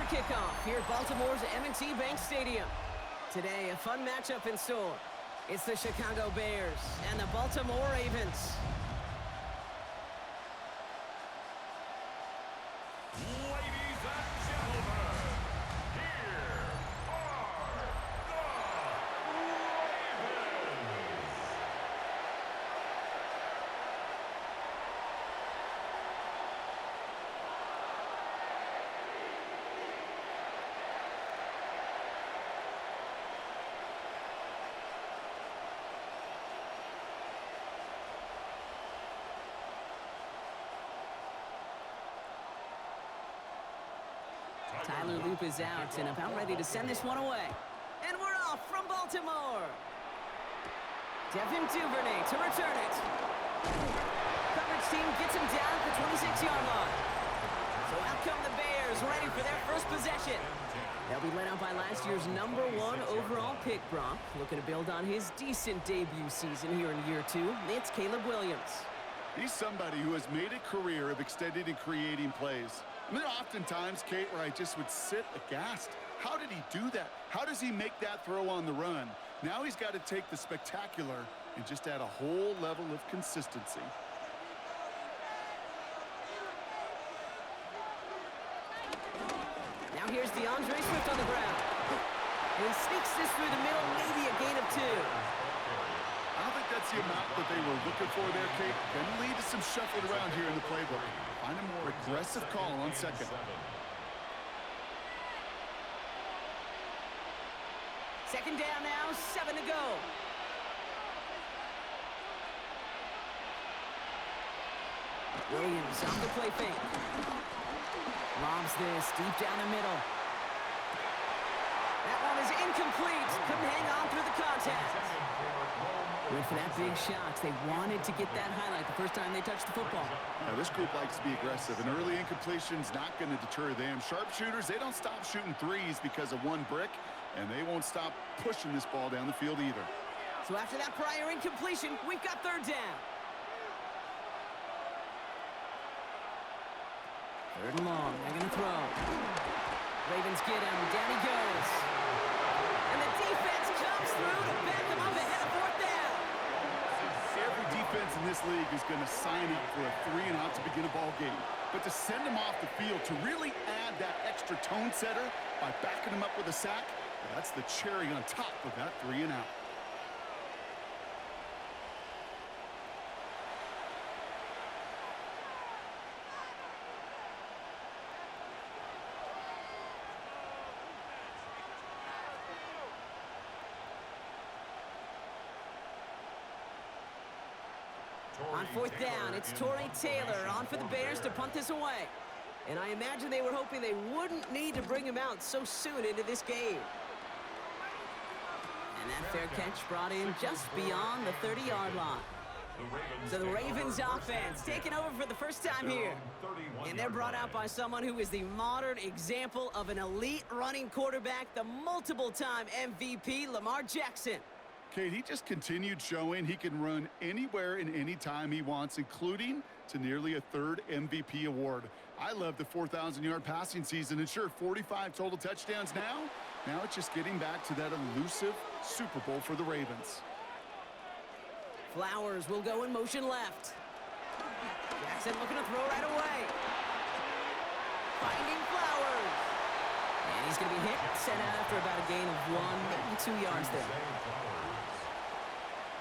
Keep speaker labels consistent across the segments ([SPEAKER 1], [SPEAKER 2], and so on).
[SPEAKER 1] kickoff here at Baltimore's M&T Bank Stadium. Today, a fun matchup in store. It's the Chicago Bears and the Baltimore Ravens.
[SPEAKER 2] Ladies and gentlemen, here are the Ravens.
[SPEAKER 1] Tyler Loop is out and about ready to send this one away. And we're off from Baltimore. Devin Duvernay to return it. Coverage team gets him down at the 26-yard line. So out come the Bears, ready for their first possession. They'll be led out by last year's #1 overall pick, Brock. Looking to build on his decent debut season here in year 2. It's Caleb Williams.
[SPEAKER 3] He's somebody who has made a career of extending and creating plays. I mean, there are often times, Kate, where I just would sit aghast. How did he do that? How does he make that throw on the run? Now he's got to take the spectacular and just add a whole level of consistency.
[SPEAKER 1] Now here's DeAndre Swift on the ground. And he sneaks this through the middle, maybe a gain of 2.
[SPEAKER 3] I don't think that's the amount that they were looking for there, Kate. Going to lead to some shuffling around here in the playbook. Find a more aggressive call on second.
[SPEAKER 1] Second down now, 7 to go. Williams on the play fake. Lobs this deep down the middle. That one is incomplete. Couldn't hang on through the contact. Went for that big shot. They wanted to get that highlight the first time they touched the football.
[SPEAKER 3] Now, this group likes to be aggressive. An early incompletion's not going to deter them. Sharpshooters, they don't stop shooting threes because of one brick, and they won't stop pushing this ball down the field either.
[SPEAKER 1] So after that prior incompletion, we've got third down. Third and long. They're going to throw. Ravens get him. Down he goes. And the defense comes through to back him up ahead of fourth down.
[SPEAKER 3] Every defense in this league is going to sign up for a 3-and-out to begin a ball game. But to send him off the field, to really add that extra tone setter by backing him up with a sack, that's the cherry on top of that 3-and-out.
[SPEAKER 1] On fourth down, it's Torrey Taylor on for the Bears to punt this away. And I imagine they were hoping they wouldn't need to bring him out so soon into this game. And that fair catch brought in just beyond the 30-yard line. So the Ravens offense taking over for the first time here. And they're brought out by someone who is the modern example of an elite running quarterback, the multiple-time MVP, Lamar Jackson.
[SPEAKER 3] Kate, he just continued showing he can run anywhere and anytime he wants, including to nearly a third MVP award. I love the 4,000-yard passing season, and sure, 45 total touchdowns now. Now it's just getting back to that elusive Super Bowl for the Ravens.
[SPEAKER 1] Flowers will go in motion left. Jackson looking to throw right away. Finding Flowers. And he's going to be hit, sent out after about a gain of 1, maybe 2 yards there.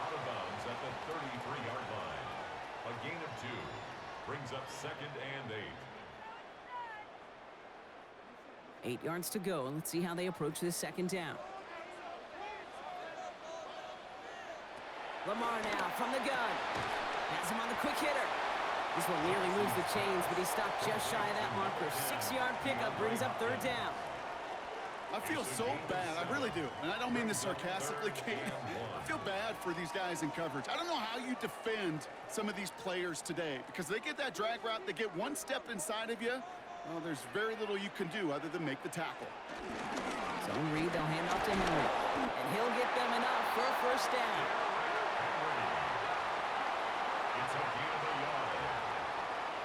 [SPEAKER 2] Out of bounds at the 33-yard line. A gain of 2 brings up 2nd and 8.
[SPEAKER 1] 8 yards to go. Let's see how they approach this second down. Lamar now from the gun. Has him on the quick hitter. This one nearly moves the chains, but he stopped just shy of that marker. 6-yard pickup brings up third down.
[SPEAKER 3] I feel so bad. I really do. And I don't mean this sarcastically, Kate. I feel bad for these guys in coverage. I don't know how you defend some of these players today because they get that drag route, they get one step inside of you. Well, there's very little you can do other than make the tackle.
[SPEAKER 1] Zone read, they'll hand off to Henry. And he'll get them enough for a first down.
[SPEAKER 2] It's a gain of a yard.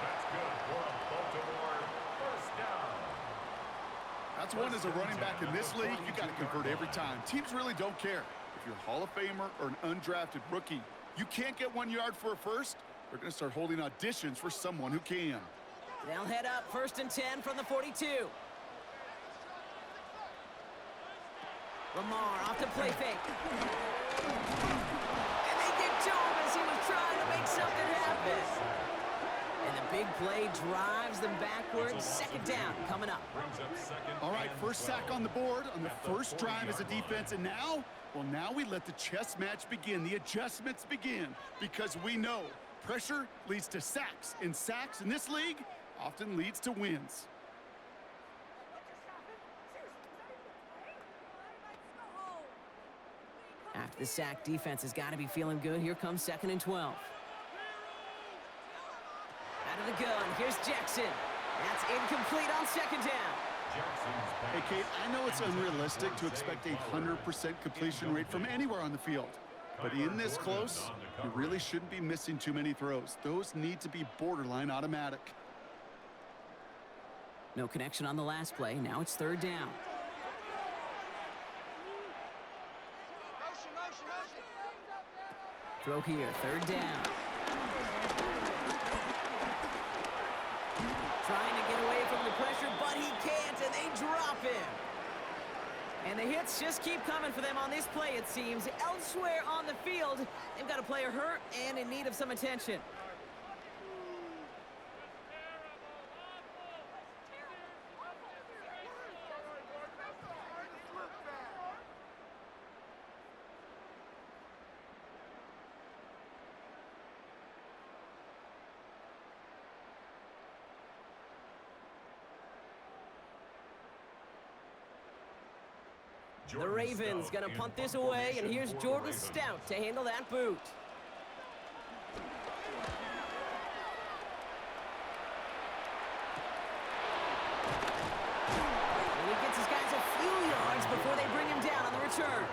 [SPEAKER 2] That's good for a Baltimore first down.
[SPEAKER 3] That's one as a running back in this league, you got to convert every time. Teams really don't care. If you're a Hall of Famer or an undrafted rookie, you can't get 1 yard for a first, they're going to start holding auditions for someone who can.
[SPEAKER 1] They'll head up 1st and 10 from the 42. Lamar off to play fake. And they get to him as he was trying to make something happen. And the big play drives them backwards. 2nd down coming up.
[SPEAKER 3] All right, first sack on the board on the first drive as a defense. And now, well, now we let the chess match begin. The adjustments begin because we know pressure leads to sacks. And sacks in this league often leads to wins.
[SPEAKER 1] After the sack, defense has got to be feeling good. Here comes 2nd and 12. Out of the gun, here's Jackson. That's incomplete on 2nd down.
[SPEAKER 3] Hey, Kate, I know it's unrealistic to expect a 100% completion rate from anywhere on the field. But in this close, you really shouldn't be missing too many throws. Those need to be borderline automatic.
[SPEAKER 1] No connection on the last play. Now it's 3rd down. Throw here, 3rd down. Trying to get away from the pressure, but he can't, and they drop him. And the hits just keep coming for them on this play, it seems. Elsewhere on the field, they've got a player hurt and in need of some attention. The Ravens going to punt this away, and here's Jordan Stout to handle that boot. And he gets his guys a few yards before they bring him down on the return.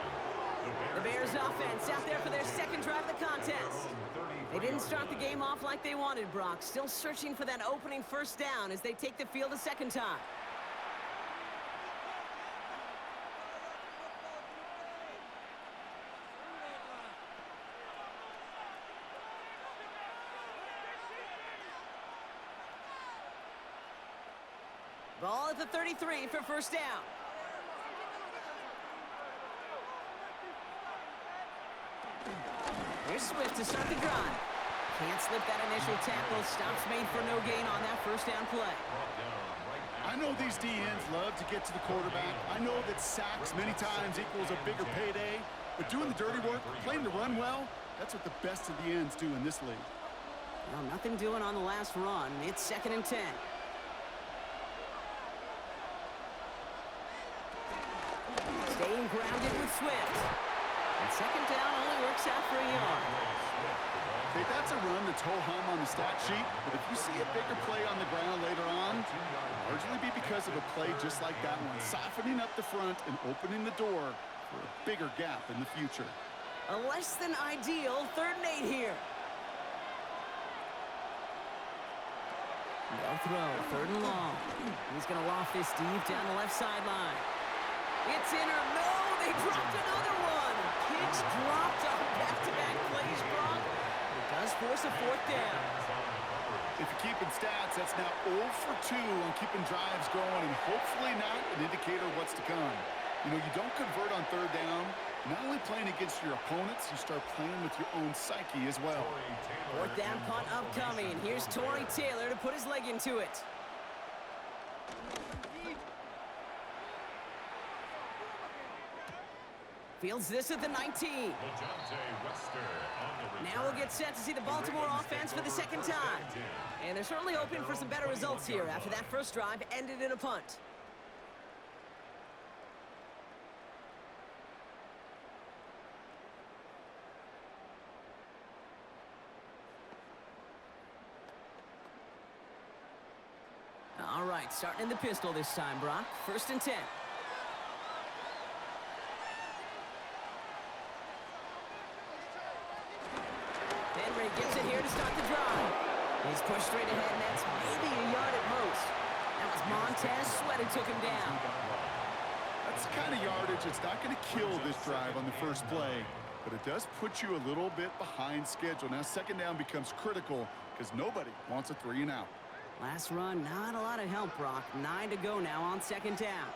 [SPEAKER 1] The Bears offense out there for their 2nd drive of the contest. They didn't start the game off like they wanted, Brock. Still searching for that opening 1st down as they take the field a 2nd time. Ball at the 33 for 1st down. Here's Swift to start the drive. Can't slip that initial tackle. Stops made for no gain on that 1st down play.
[SPEAKER 3] I know these DNs love to get to the quarterback. I know that sacks many times equals a bigger payday. But doing the dirty work, playing the run well, that's what the best of the ends do in this league.
[SPEAKER 1] Well, nothing doing on the last run. It's 2nd and 10. Staying grounded with Swift. And 2nd down only works out for a yard.
[SPEAKER 3] Okay, that's a run that's ho-hum on the stat sheet, but if you see a bigger play on the ground later on, it'll largely be because of a play just like that one, softening up the front and opening the door for a bigger gap in the future.
[SPEAKER 1] A less than ideal 3rd and 8 here. No throw, 3rd and long. He's going to loft this deep down the left sideline. It's in or no, they dropped another one. Kids dropped on back-to-back plays, Brock. It does force a 4th down.
[SPEAKER 3] If you're keeping stats, that's now 0 for 2 on keeping drives going and hopefully not an indicator of what's to come. You know, you don't convert on 3rd down. Not only playing against your opponents, you start playing with your own psyche as well.
[SPEAKER 1] 4th down punt upcoming. Here's Torrey Taylor to put his leg into it. Fields this at the 19. Now we'll get set to see the Baltimore offense for the 2nd time. And they're certainly hoping for some better results here after that first drive ended in a punt. All right, starting in the pistol this time, Brock. 1st and 10. Henry gets it here to start the drive. He's pushed straight ahead, and that's maybe a yard at most. That was Montez Sweat took him down.
[SPEAKER 3] That's the kind of yardage it's not going to kill this drive on the first play, but it does put you a little bit behind schedule. Now second down becomes critical because nobody wants a 3-and-out.
[SPEAKER 1] Last run, not a lot of help, Brock. 9 to go now on second down.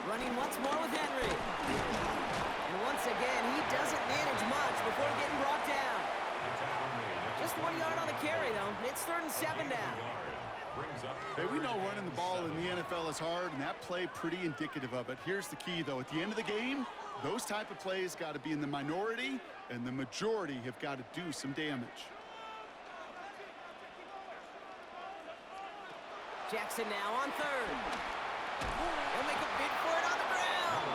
[SPEAKER 1] Running once more with Henry. And once again, he doesn't manage much before getting brought down. Just 1 yard on the carry, though. It's 3rd and 7 down.
[SPEAKER 3] Hey, we know running the ball in the NFL is hard, and that play pretty indicative of it. Here's the key, though. At the end of the game, those type of plays got to be in the minority, and the majority have got to do some damage.
[SPEAKER 1] Jackson now on 3rd. He'll make a bid for it on the ground.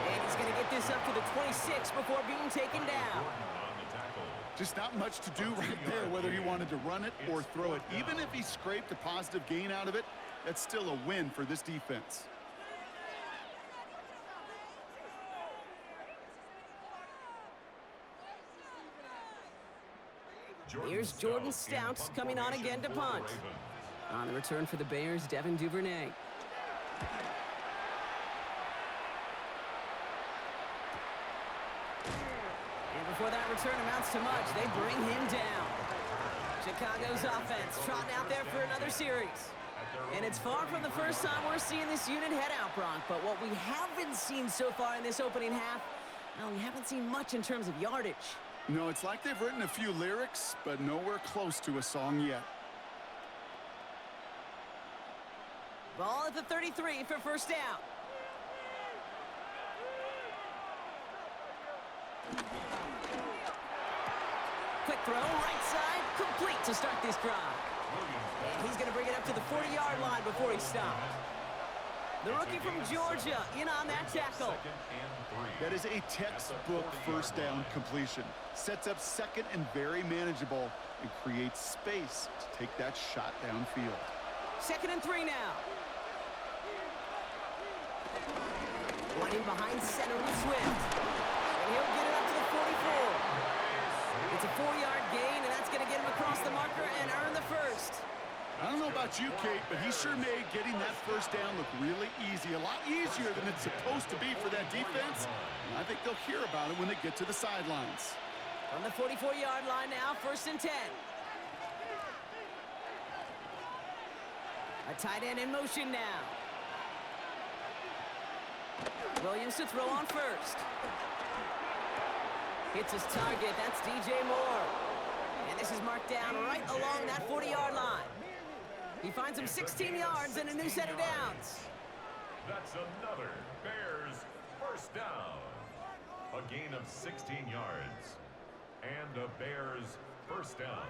[SPEAKER 1] And he's going to get this up to the 26 before being taken down.
[SPEAKER 3] Just not much to do right there, whether he wanted to run it or throw it. Even if he scraped a positive gain out of it, that's still a win for this defense.
[SPEAKER 1] Here's Jordan Stouts coming on again to punt. On the return for the Bears, Devin Duvernay. And before that return amounts to much, they bring him down. Chicago's offense trotting out there for another series. And it's far from the first time we're seeing this unit head out, Brock. But what we haven't seen so far in this opening half, well, we haven't seen much in terms of yardage.
[SPEAKER 3] No, it's like they've written a few lyrics, but nowhere close to a song yet.
[SPEAKER 1] Ball at the 33 for first down. Quick throw, right side, complete to start this drive. And he's going to bring it up to the 40-yard line before he stopped. The rookie from Georgia in on that tackle.
[SPEAKER 3] That is a textbook first down completion. Sets up second and very manageable and creates space to take that shot downfield. 2nd and 3 now.
[SPEAKER 1] Running behind center with Swift. And he'll get it up to the 44. It's a 4-yard gain, and that's going to get him across the marker and earn the first.
[SPEAKER 3] I don't know about you, Kate, but he sure made getting that first down look really easy. A lot easier than it's supposed to be for that defense. And I think they'll hear about it when they get to the sidelines.
[SPEAKER 1] From the 44-yard line now, 1st and 10. A tight end in motion now. Williams to throw on first. Hits his target. That's DJ Moore. And this is marked down right along that 40-yard line. He finds him 16 yards and a new set of downs.
[SPEAKER 2] That's another Bears first down. A gain of 16 yards. And a Bears first down.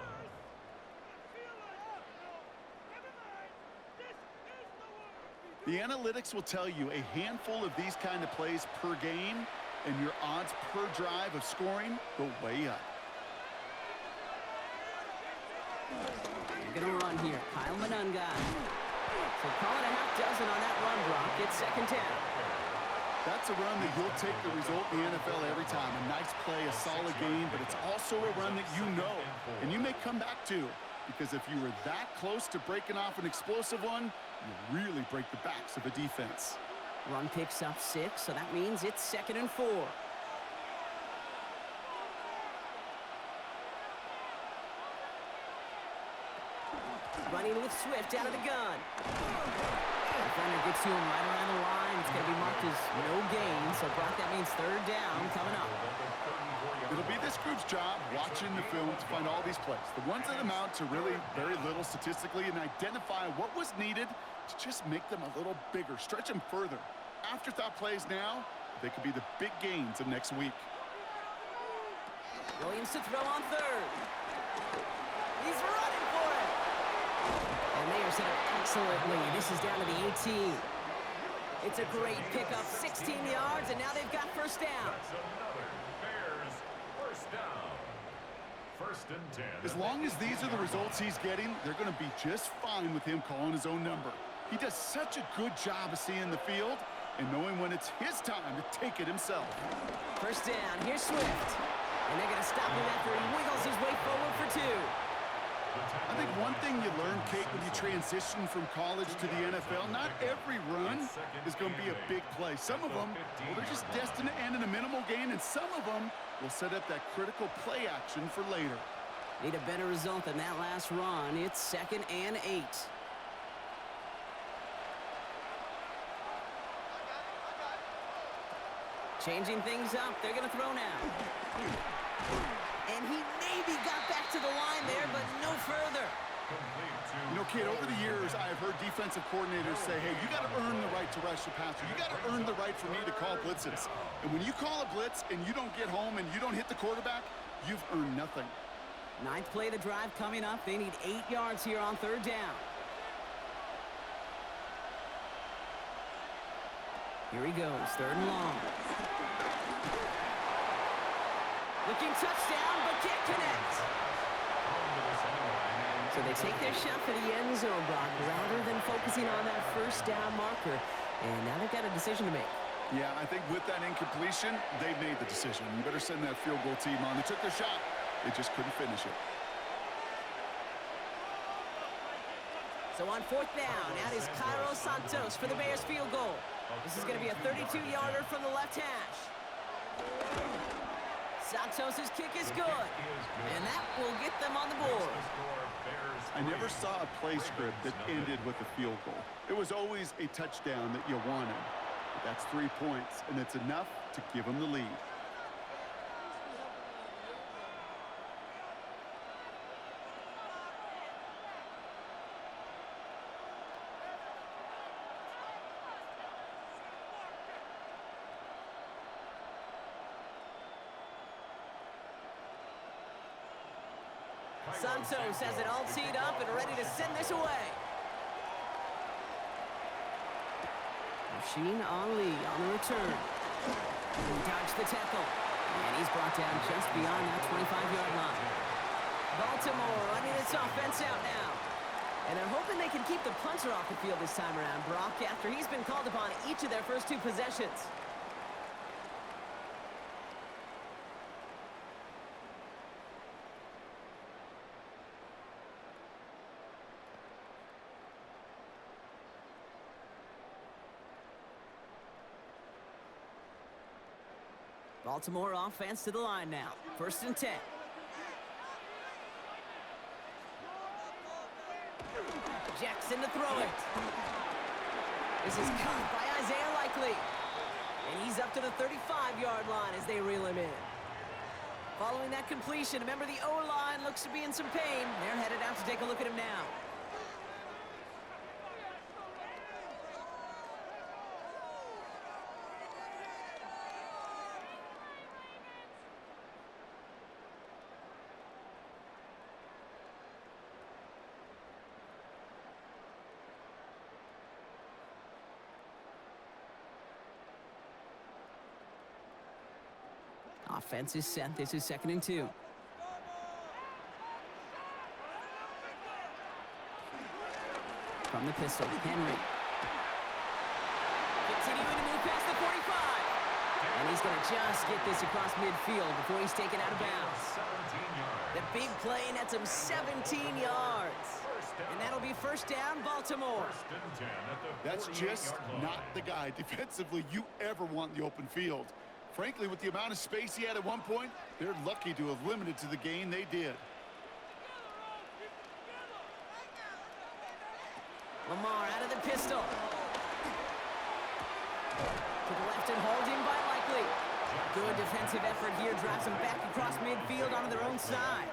[SPEAKER 3] The analytics will tell you a handful of these kind of plays per game, and your odds per drive of scoring go way up.
[SPEAKER 1] They're going to run here. Kyle Manunga. So call it a half dozen on that run, Brock. It's 2nd down.
[SPEAKER 3] That's a run that you'll take the result in the NFL every time. A nice play, a solid game, but it's also a run that you know, and you may come back to, because if you were that close to breaking off an explosive one, you really break the backs of a defense.
[SPEAKER 1] Run picks up 6, so that means it's 2nd and 4. Running with Swift out of the gun. Defender gets to him right around the line. It's going to be marked as no gain, so Brock, that means 3rd down coming up.
[SPEAKER 3] It'll be this group's job watching the film to find all these plays, the ones that amount to really very little statistically, and identify what was needed to just make them a little bigger, stretch them further. Afterthought plays now, they could be the big gains of next week.
[SPEAKER 1] Williams to throw on 3rd. He's running for it. And they are set up excellently. This is down to the 18. It's a great pickup, 16 yards, and now they've got first down.
[SPEAKER 2] That's another Bears first down. 1st and 10.
[SPEAKER 3] As long as these are the results he's getting, they're going to be just fine with him calling his own number. He does such a good job of seeing the field and knowing when it's his time to take it himself.
[SPEAKER 1] First down, here's Swift. And they're going to stop him after he wiggles his way forward for 2.
[SPEAKER 3] I think one thing you learn, Kate, when you transition from college to the NFL, not every run is going to be a big play. Some of them, well, they're just destined to end in a minimal gain, and some of them will set up that critical play action for later.
[SPEAKER 1] Need a better result than that last run. It's 2nd and 8. Changing things up. They're going to throw now. And he maybe got back to the line there, but no further.
[SPEAKER 3] You know, kid, over the years, I have heard defensive coordinators say, hey, you got to earn the right to rush the passer. You got to earn the right for me to call blitzes. And when you call a blitz and you don't get home and you don't hit the quarterback, you've earned nothing.
[SPEAKER 1] 9th play of the drive coming up. They need 8 yards here on 3rd down. Here he goes, 3rd and long. Looking touchdown, but can't connect. So they take their shot for the end zone, Brock, rather than focusing on that 1st down marker. And now they've got a decision to make.
[SPEAKER 3] Yeah, I think with that incompletion, they made the decision. You better send that field goal team on. They took their shot. They just couldn't finish it.
[SPEAKER 1] So on 4th down, out is Cairo Santos for the Bears field goal. This is going to be a 32-yarder from the left hash. Santos' kick is good, and that will get them on the board.
[SPEAKER 3] I never saw a play script that ended with a field goal. It was always a touchdown that you wanted. But that's 3 points, and it's enough to give them the lead.
[SPEAKER 1] Santos has it all teed up and ready to send this away. Machine Ali on the return. He dodged the tackle. And he's brought down just beyond that 25-yard line. Baltimore running its offense out now. And they're hoping they can keep the punter off the field this time around, Brock, after he's been called upon each of their first 2 possessions. Baltimore offense to the line now. 1st and 10. Jackson to throw it. This is caught by Isaiah Likely. And he's up to the 35-yard line as they reel him in. Following that completion, remember the O-line looks to be in some pain. They're headed out to take a look at him now. Offense is set. This is 2nd and 2. From the pistol, Henry. Continuing to move past the 45. And he's going to just get this across midfield before he's taken out of bounds. The big play nets him 17 yards. And that'll be 1st down, Baltimore.
[SPEAKER 3] That's just not the guy defensively you ever want in the open field. Frankly, with the amount of space he had at one point, they're lucky to have limited to the gain they did.
[SPEAKER 1] Lamar out of the pistol. To the left and hauled in by Likely. Good defensive effort here. Drives them back across midfield onto their own side.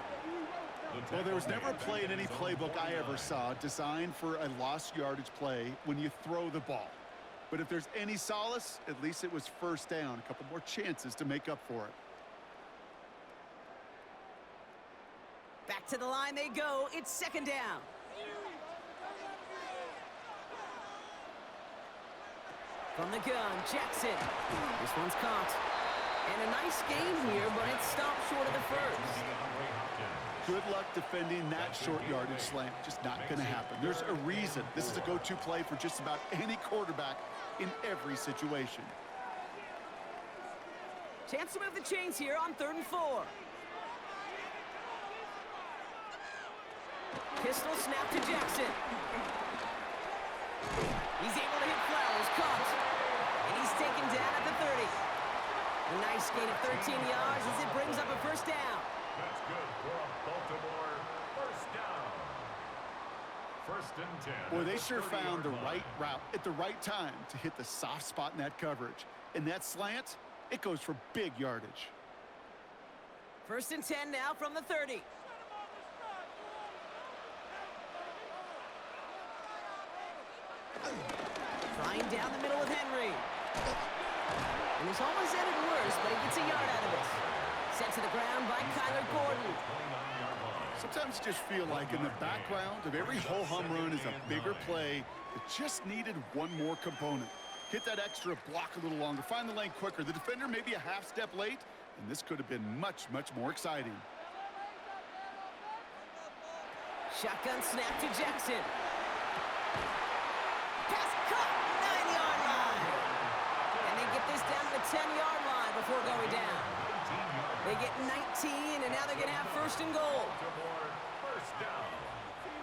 [SPEAKER 3] Well, there was never a play in any playbook I ever saw designed for a lost yardage play when you throw the ball. But if there's any solace, at least it was 1st down. A couple more chances to make up for it.
[SPEAKER 1] Back to the line they go. It's 2nd down. From the gun, Jackson. This one's caught. And a nice game here, but it stopped short of the 1st.
[SPEAKER 3] Good luck defending that short yardage slant. Just not going to happen. There's a reason this is a go-to play for just about any quarterback in every situation.
[SPEAKER 1] Chance to move the chains here on 3rd and 4. Pistol snap to Jackson. He's able to hit Flowers, caught. And he's taken down at the 30. A nice gain of 13 yards as it brings up a first down.
[SPEAKER 2] That's good for a Baltimore first down. First and 10.
[SPEAKER 3] Boy, they sure found the
[SPEAKER 2] 30-yard
[SPEAKER 3] right
[SPEAKER 2] line.
[SPEAKER 3] route at the right time to hit the soft spot in that coverage. And that slant, it goes for big yardage.
[SPEAKER 1] First and 10 now from the 30. Flying down the middle with Henry. And this almost ended worse, but he gets a yard out of it. Sent to the ground by Kyler Gordon.
[SPEAKER 3] Sometimes you just feel like in the background of every ho-hum run is a bigger play that just needed one more component. Hit that extra block a little longer, find the lane quicker. The defender may be a half step late, and this could have been much, much more exciting.
[SPEAKER 1] Shotgun snap to Jackson. Pass caught, 9-yard line. And they get this down to the 10-yard line before going down. They get 19, and now they're going to have first and goal.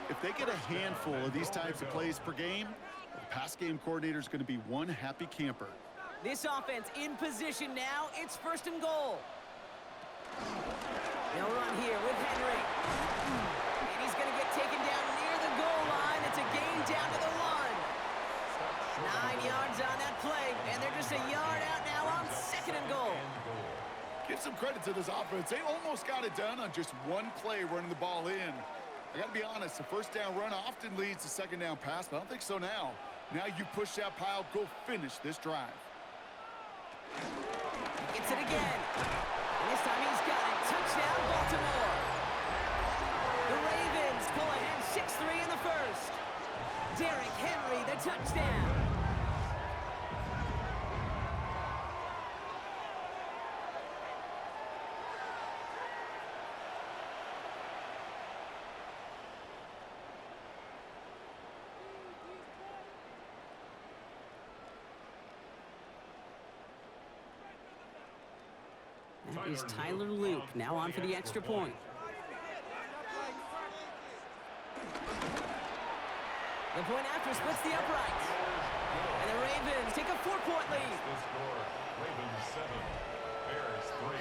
[SPEAKER 3] If they get a handful of these types of plays per game, the pass game coordinator is going to be one happy camper.
[SPEAKER 1] This offense in position now. It's first and goal. They'll run here with Henry. And he's going to get taken down near the goal line. It's a gain down to the 1. 9 yards on that play, and they're just a yard out now on second and goal.
[SPEAKER 3] Give some credit to this offense. They almost got it done on just one play running the ball in. I got to be honest, the first down run often leads to second down pass, but I don't think so now. Now you push that pile, go finish this drive.
[SPEAKER 1] He gets it again. And this time he's got it. Touchdown, Baltimore. The Ravens pull ahead 6-3 in the first. Derrick Henry, the touchdown. That is Tyler Luke, now on for the extra point. The point after splits the uprights. And the Ravens take a 4-point lead.
[SPEAKER 2] The score, Ravens 7, Bears 3.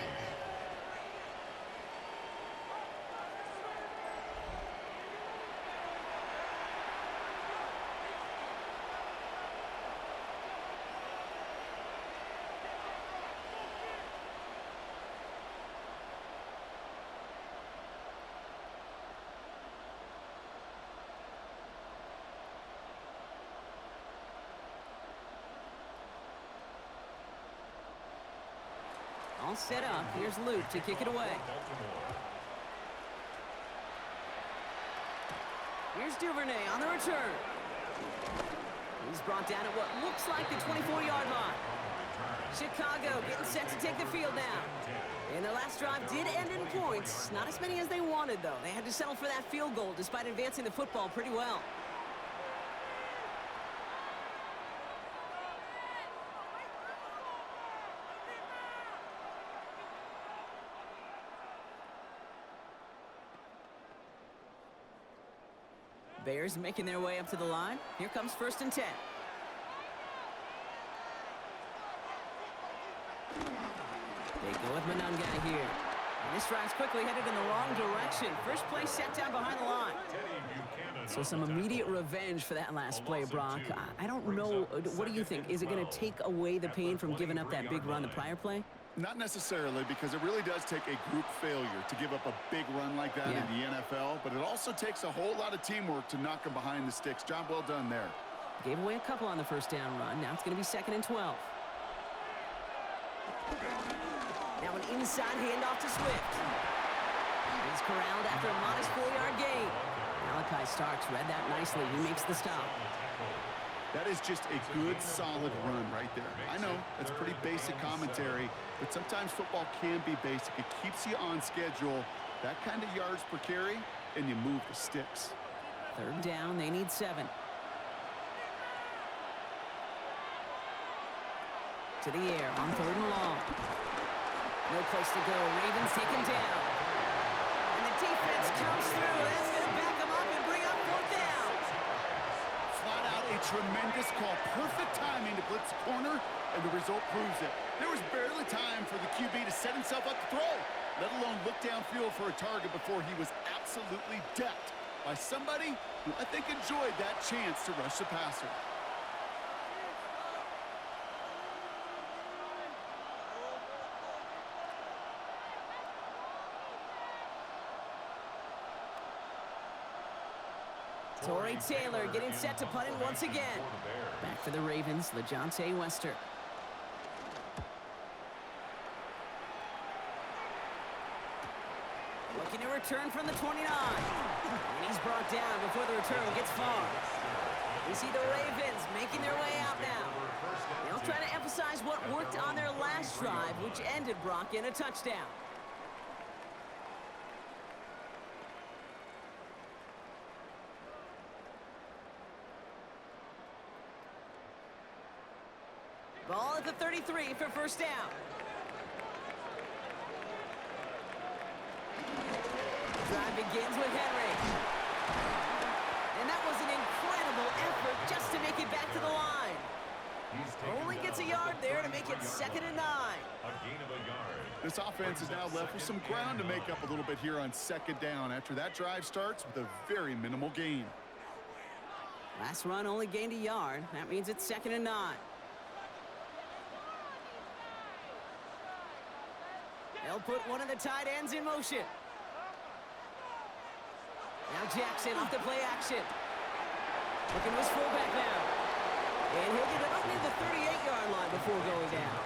[SPEAKER 1] All set up. Here's Luke to kick it away. Here's Duvernay on the return. He's brought down at what looks like the 24-yard line. Chicago getting set to take the field now. And their last drive did end in points. Not as many as they wanted, though. They had to settle for that field goal despite advancing the football pretty well. Bears making their way up to the line. Here comes first and 10. They go with Monangai here. And this drive's quickly headed in the wrong direction. First play set down behind the line. So some immediate revenge for that last play, Brock. I don't know. What do you think? Is it going to take away the pain from giving up that big run the prior play?
[SPEAKER 3] Not necessarily, because it really does take a group failure to give up a big run like that in the NFL, but it also takes a whole lot of teamwork to knock them behind the sticks. Job well done there.
[SPEAKER 1] Gave away a couple on the first down run. Now it's going to be second and 12. Now an inside handoff to Swift. He's corralled after a modest 4-yard gain. Malachi Starks read that nicely. He makes the stop.
[SPEAKER 3] That is just a good, solid run right there. I know, that's pretty basic commentary, but sometimes football can be basic. It keeps you on schedule, that kind of yards per carry, and you move the sticks.
[SPEAKER 1] Third down, they need 7. To the air on third and long. No place to go. Ravens take him down. And the defense comes through. That's going to back him up and bring
[SPEAKER 3] tremendous call. Perfect timing to blitz the corner, and the result proves it. There was barely time for the QB to set himself up to throw, let alone look downfield for a target before he was absolutely decked by somebody who I think enjoyed that chance to rush the passer.
[SPEAKER 1] Torrey Taylor getting set to punt it once again. Back for the Ravens, LeJohntay Wester. Looking to return from the 29. And he's brought down before the return gets far. We see the Ravens making their way out now. They'll try to emphasize what worked on their last drive, which ended, Brock, in a touchdown. Ball at the 33 for first down. Drive begins with Henry. And that was an incredible effort just to make it back to the line. Only gets a yard there to make it 2nd and 9.
[SPEAKER 2] A gain of a yard.
[SPEAKER 3] This offense is now left with some ground to make up a little bit here on 2nd down after that drive starts with a very minimal gain.
[SPEAKER 1] Last run only gained a yard. That means it's 2nd and 9. They'll put one of the tight ends in motion. Now Jackson off the play action. Looking to his fullback now. And he'll get it up near the 38-yard line before going down.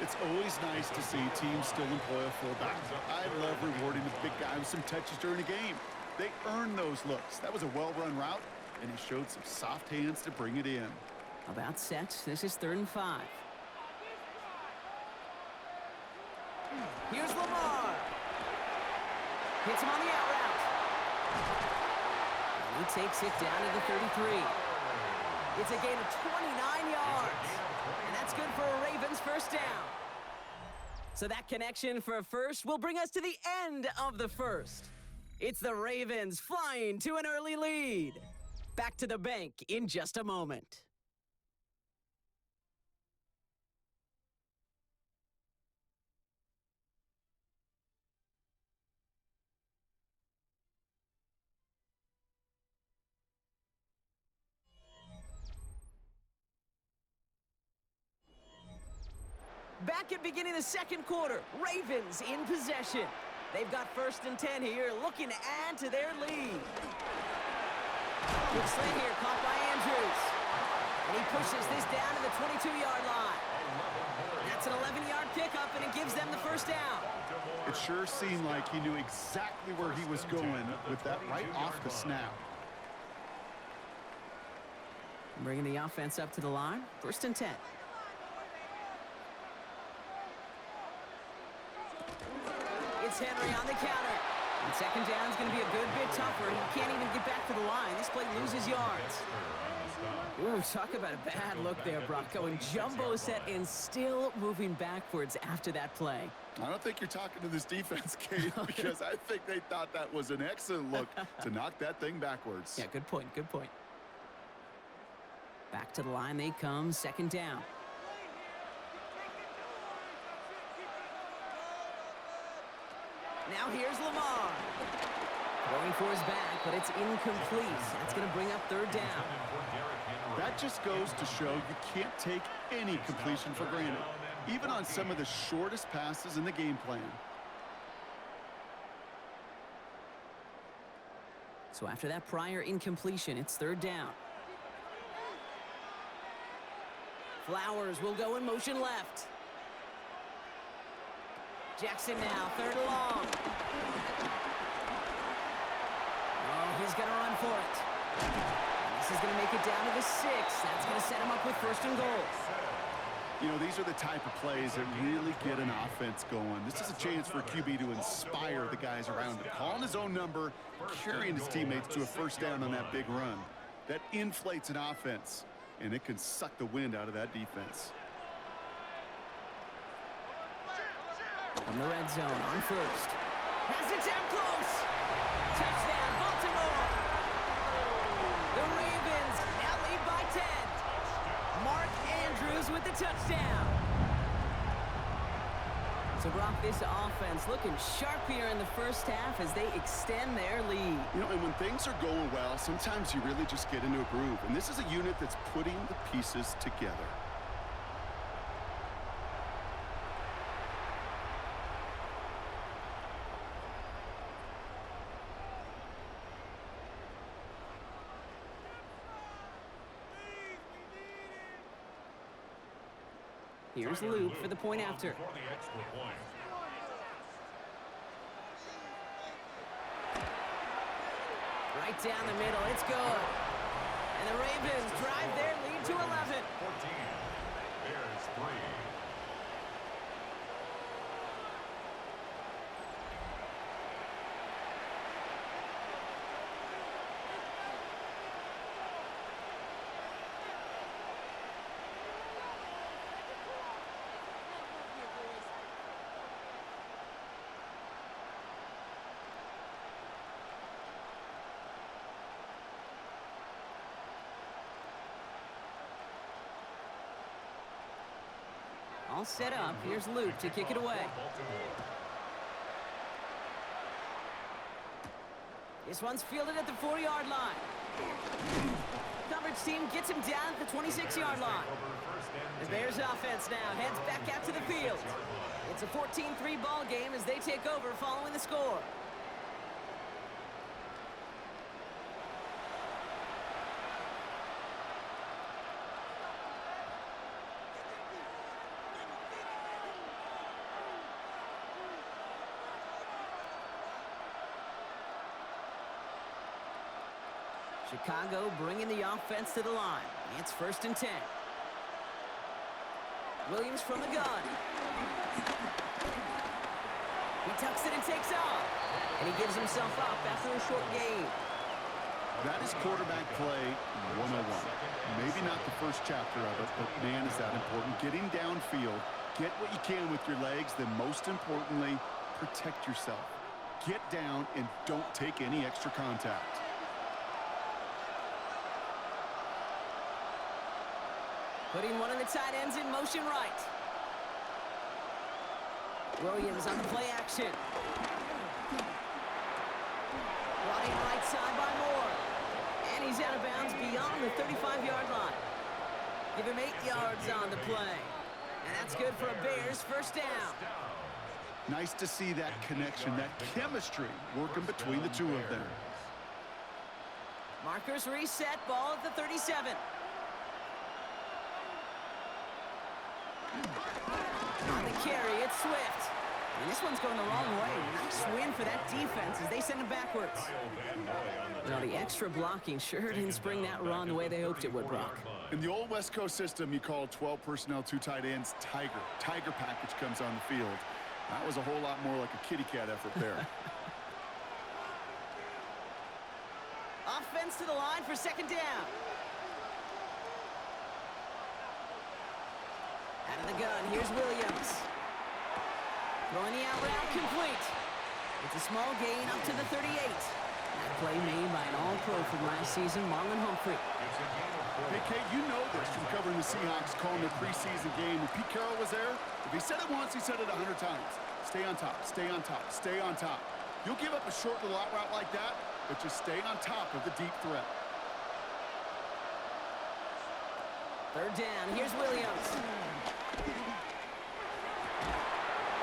[SPEAKER 3] It's always nice to see teams still employ a fullback. I love rewarding the big guy with some touches during a game. They earn those looks. That was a well-run route, and he showed some soft hands to bring it in.
[SPEAKER 1] About set. This is 3rd and 5. Here's Lamar. Hits him on the out route. And he takes it down to the 33. It's a gain of 29 yards. And that's good for a Ravens first down. So that connection for a first will bring us to the end of the first. It's the Ravens flying to an early lead. Back to the bank in just a moment. Back at beginning of the 2nd quarter, Ravens in possession. They've got 1st and 10 here, looking to add to their lead. Good sling here, caught by Andrews. And he pushes this down to the 22-yard line. That's an 11-yard pickup, and it gives them the first down.
[SPEAKER 3] It sure seemed like he knew exactly where he was going with that right off the snap.
[SPEAKER 1] Bringing the offense up to the line, 1st and 10. It's Henry on the counter. And 2nd down is going to be a good bit tougher. He can't even get back to the line. This play loses yards. Ooh, talk about a bad look there, Brock. Going jumbo set and still moving backwards after that play.
[SPEAKER 3] I don't think you're talking to this defense, Kate, because I think they thought that was an excellent look to knock that thing backwards.
[SPEAKER 1] Yeah, good point, good point. Back to the line they come, 2nd down. Now here's Lamar. Throwing for his back, but it's incomplete. That's going to bring up 3rd down.
[SPEAKER 3] That just goes to show you can't take any completion for granted, even on some of the shortest passes in the game plan.
[SPEAKER 1] So after that prior incompletion, it's 3rd down. Flowers will go in motion left. Jackson now, 3rd and long. Oh, he's going to run for it. And this is going to make it down to the 6. That's going to set him up with 1st and goal.
[SPEAKER 3] You know, these are the type of plays that really get an offense going. This is a chance for a QB to inspire the guys around him. Calling his own number, carrying his teammates to a 1st down on that big run. That inflates an offense, and it can suck the wind out of that defense.
[SPEAKER 1] From the red zone on 1st. Has it down close. Touchdown, Baltimore. The Ravens now So, Brock, this offense looking sharp here in the first half as they extend their lead.
[SPEAKER 3] You know, and when things are going well, sometimes you really just get into a groove. And this is a unit that's putting the pieces together.
[SPEAKER 1] Here's Luke for the point after.
[SPEAKER 2] For the extra point.
[SPEAKER 1] Right down the middle, it's good. And the Ravens drive their lead to 11.
[SPEAKER 2] 14. Bears 3.
[SPEAKER 1] All set up. Here's Luke to kick it away. This one's fielded at the 4-yard line. Coverage team gets him down at the 26-yard line. The Bears offense now heads back out to the field. It's a 14-3 ball game as they take over following the score. Chicago bringing the offense to the line. It's 1st and 10. Williams from the gun. He tucks it and takes off. And he gives himself up after a short gain.
[SPEAKER 3] That is quarterback play 101. Maybe not the first chapter of it, but man, is that important. Getting downfield, get what you can with your legs, then most importantly, protect yourself. Get down and don't take any extra contact.
[SPEAKER 1] Putting one of the tight ends in motion right. Williams on the play action. Running right side by Moore. And he's out of bounds beyond the 35-yard line. Give him 8 yards on the play. And that's good for a Bears first down.
[SPEAKER 3] Nice to see that connection, that chemistry working between the two of them.
[SPEAKER 1] Markers reset, ball at the 37. On the carry, it's Swift. And this one's going the wrong way. Nice win for that defense as they send it backwards. Well, the extra blocking sure didn't spring that run the way they hoped it would, Brock.
[SPEAKER 3] In the old West Coast system, you call 12 personnel, 2 tight ends, Tiger. Tiger package comes on the field. That was a whole lot more like a kitty cat effort there.
[SPEAKER 1] Offense to the line for 2nd down. Out of the gun, here's Williams. Throwing the out route complete. It's a small gain up to the 38. That play made by an all-pro from last season, Marlon Humphrey.
[SPEAKER 3] Hey, Kate, you know this from covering the Seahawks, calling their preseason game. When Pete Carroll was there, if he said it once, he said it 100 times. Stay on top, stay on top, stay on top. You'll give up a short little out route like that, but just stay on top of the deep threat.
[SPEAKER 1] 3rd down, here's Williams.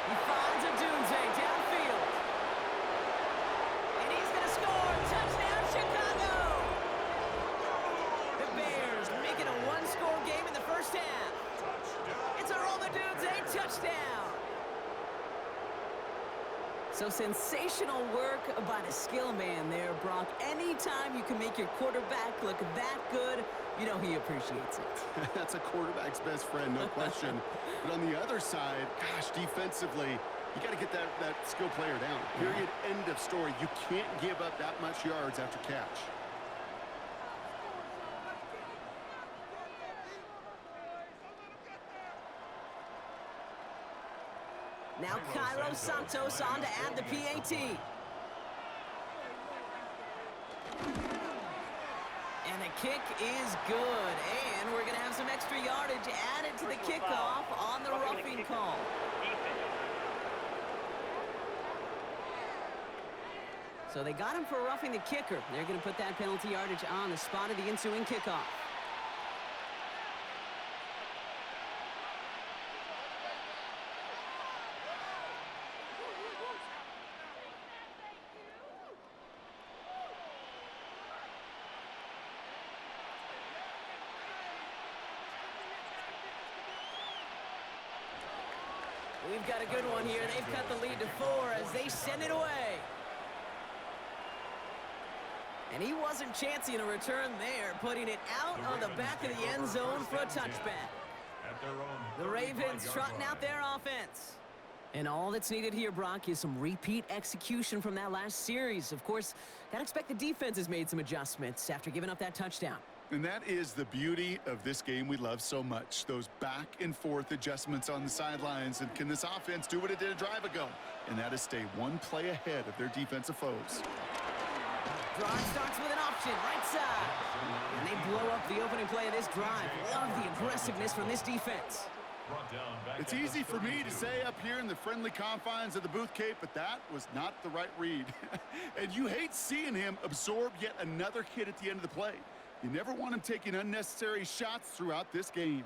[SPEAKER 1] He finds a Dunze downfield. And he's going to score. Touchdown, Chicago! The Bears make it a 1-score game in the first half. It's a Roma Dunze touchdown. So sensational work by the skill man there, Brock. Anytime you can make your quarterback look that good, you know he appreciates it.
[SPEAKER 3] That's a quarterback's best friend, no question. But on the other side, gosh, defensively, you got to get that skill player down. Period, end of story. You can't give up that much yards after catch.
[SPEAKER 1] Now Cairo Santos on to add the PAT. And the kick is good. And we're going to have some extra yardage added to the kickoff on the roughing call. So they got him for roughing the kicker. They're going to put that penalty yardage on the spot of the ensuing kickoff. We've got a good one here. They've cut the lead to 4 as they send it away. And he wasn't chancing a return there, putting it out on the back of the end zone for a touchback. The Ravens trotting out their offense. And all that's needed here, Brock, is some repeat execution from that last series. Of course, gotta expect the defense has made some adjustments after giving up that touchdown.
[SPEAKER 3] And that is the beauty of this game we love so much. Those back and forth adjustments on the sidelines. And can this offense do what it did a drive ago? And that is stay one play ahead of their defensive foes.
[SPEAKER 1] Drive starts with an option, right side. And they blow up the opening play of this drive. Love the aggressiveness from this defense.
[SPEAKER 3] It's easy for me to say up here in the friendly confines of the booth, Kate, but that was not the right read. And you hate seeing him absorb yet another hit at the end of the play. You never want him taking unnecessary shots throughout this game.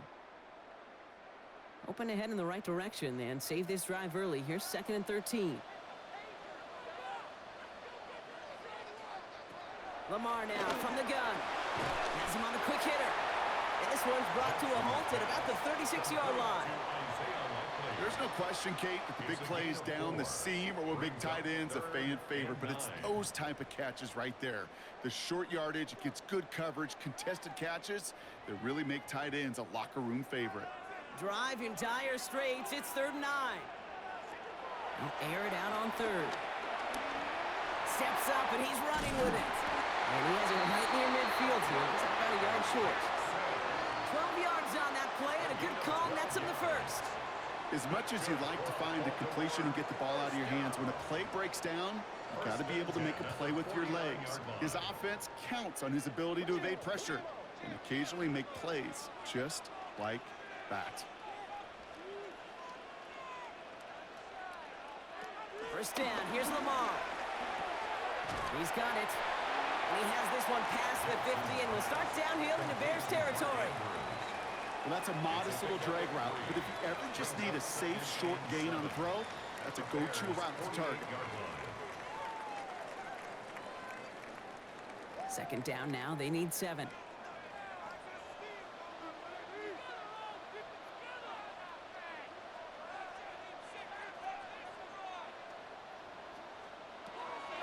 [SPEAKER 1] Open ahead in the right direction and save this drive early. Here's 2nd and 13. Lamar now from the gun. Has him on the quick hitter. And this one's brought to a halt at about the 36-yard line.
[SPEAKER 3] There's no question, Kate, that the big plays down the seam or with big tight ends a fan favorite, but it's those type of catches right there. The short yardage, it gets good coverage, contested catches that really make tight ends a locker room favorite.
[SPEAKER 1] Drive in dire straits. It's 3rd and 9. He'll air it out on 3rd. Steps up and he's running with it. And he has it right near midfield here. He's about a yard short. 12 yards on that play and a good call nets him the first.
[SPEAKER 3] As much as you'd like to find a completion and get the ball out of your hands, when a play breaks down, you've got to be able to make a play with your legs. His offense counts on his ability to evade pressure and occasionally make plays just like that.
[SPEAKER 1] First down, here's Lamar. He's got it. And he has this one past the 50 and will start downhill into Bears territory.
[SPEAKER 3] Well, that's a modest little drag route, but if you ever just need a safe, short gain on the throw, that's a go-to route to target.
[SPEAKER 1] 2nd down now, they need 7.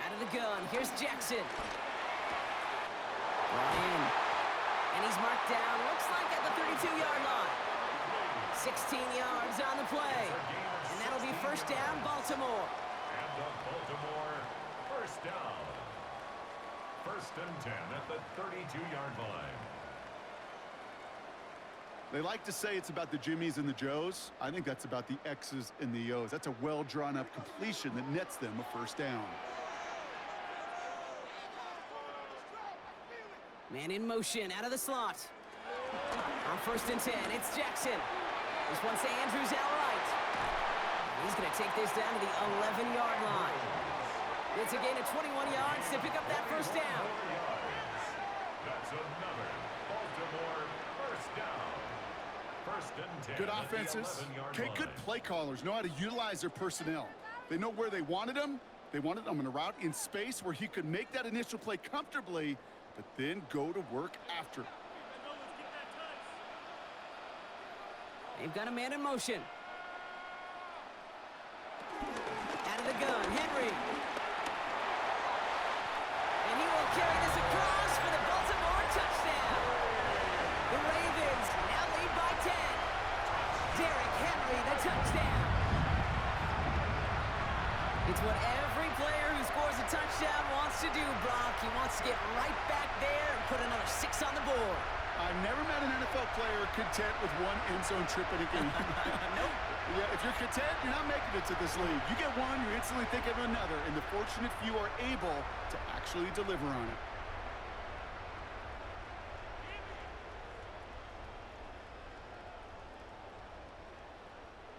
[SPEAKER 1] Out of the gun, here's Jackson. Brought in. And he's marked down, looks like at the 32-yard line. 16 yards on the play. And that'll be first down, Baltimore.
[SPEAKER 2] And the Baltimore first down. 1st and 10 at the 32-yard line.
[SPEAKER 3] They like to say it's about the Jimmies and the Joes. I think that's about the X's and the O's. That's a well-drawn-up completion that nets them a first down.
[SPEAKER 1] Man in motion, out of the slot. On 1st and 10, it's Jackson. This one's to Andrews outright. He's going to take this down to the 11-yard line. It's a gain of 21 yards to pick up that first down.
[SPEAKER 2] That's another Baltimore first down. 1st and 10.
[SPEAKER 3] Good offenses. Okay, good play callers know how to utilize their personnel. They know where they wanted them. They wanted them on a route in space where he could make that initial play comfortably, but then go to work after.
[SPEAKER 1] They've got a man in motion. Out of the gun, Henry. And he will carry this across for the Baltimore touchdown. The Ravens now lead by 10. Derrick Henry, the touchdown. It's what every player who scores a touchdown wants to do, Brock. He wants to get right back there and put another 6 on the board.
[SPEAKER 3] I've never met an NFL player content with one end zone trip in a game.
[SPEAKER 1] Nope.
[SPEAKER 3] Yeah, if you're content, you're not making it to this league. You get one, you instantly think of another, and the fortunate few are able to actually deliver on it.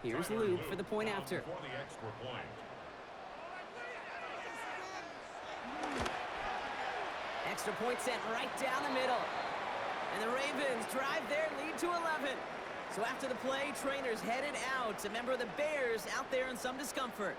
[SPEAKER 1] Here's Luke for the point after.
[SPEAKER 2] For the extra point.
[SPEAKER 1] Extra point sent right down the middle. And the Ravens drive their lead to 11. So after the play, trainers headed out. A member of the Bears out there in some discomfort.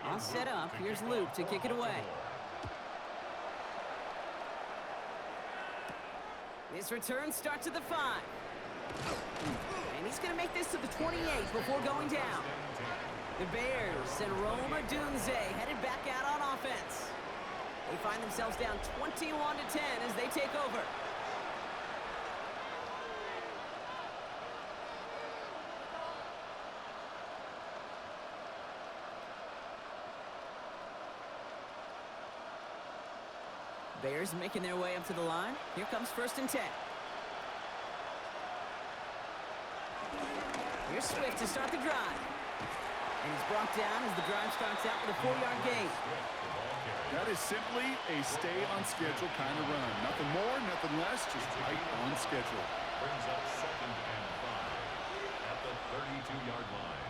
[SPEAKER 1] All set up. Here's Luke to kick it away. This return starts at the 5. And he's going to make this to the 28 before going down. The Bears and Rome Odunze headed back out on offense. They find themselves down 21-10 as they take over. Bears making their way up to the line. Here comes 1st and 10. Here's Swift to start the drive. And he's brought down as the drive starts out with a 4-yard gain.
[SPEAKER 3] That is simply a stay-on-schedule kind of run. Nothing more, nothing less, just right on schedule.
[SPEAKER 2] Brings up 2nd and 5 at the 32-yard line.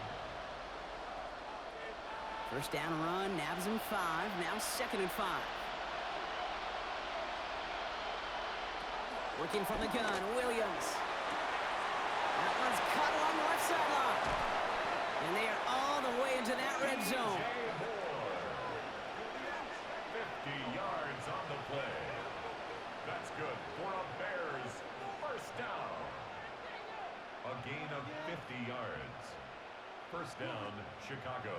[SPEAKER 1] First down run, nabs him 5. Now 2nd and 5. Working from the gun, Williams. That one's caught along the left sideline. And they are all the way into that red zone.
[SPEAKER 2] 50 yards on the play. That's good for a Bears first down. A gain of 50 yards. First down, Chicago.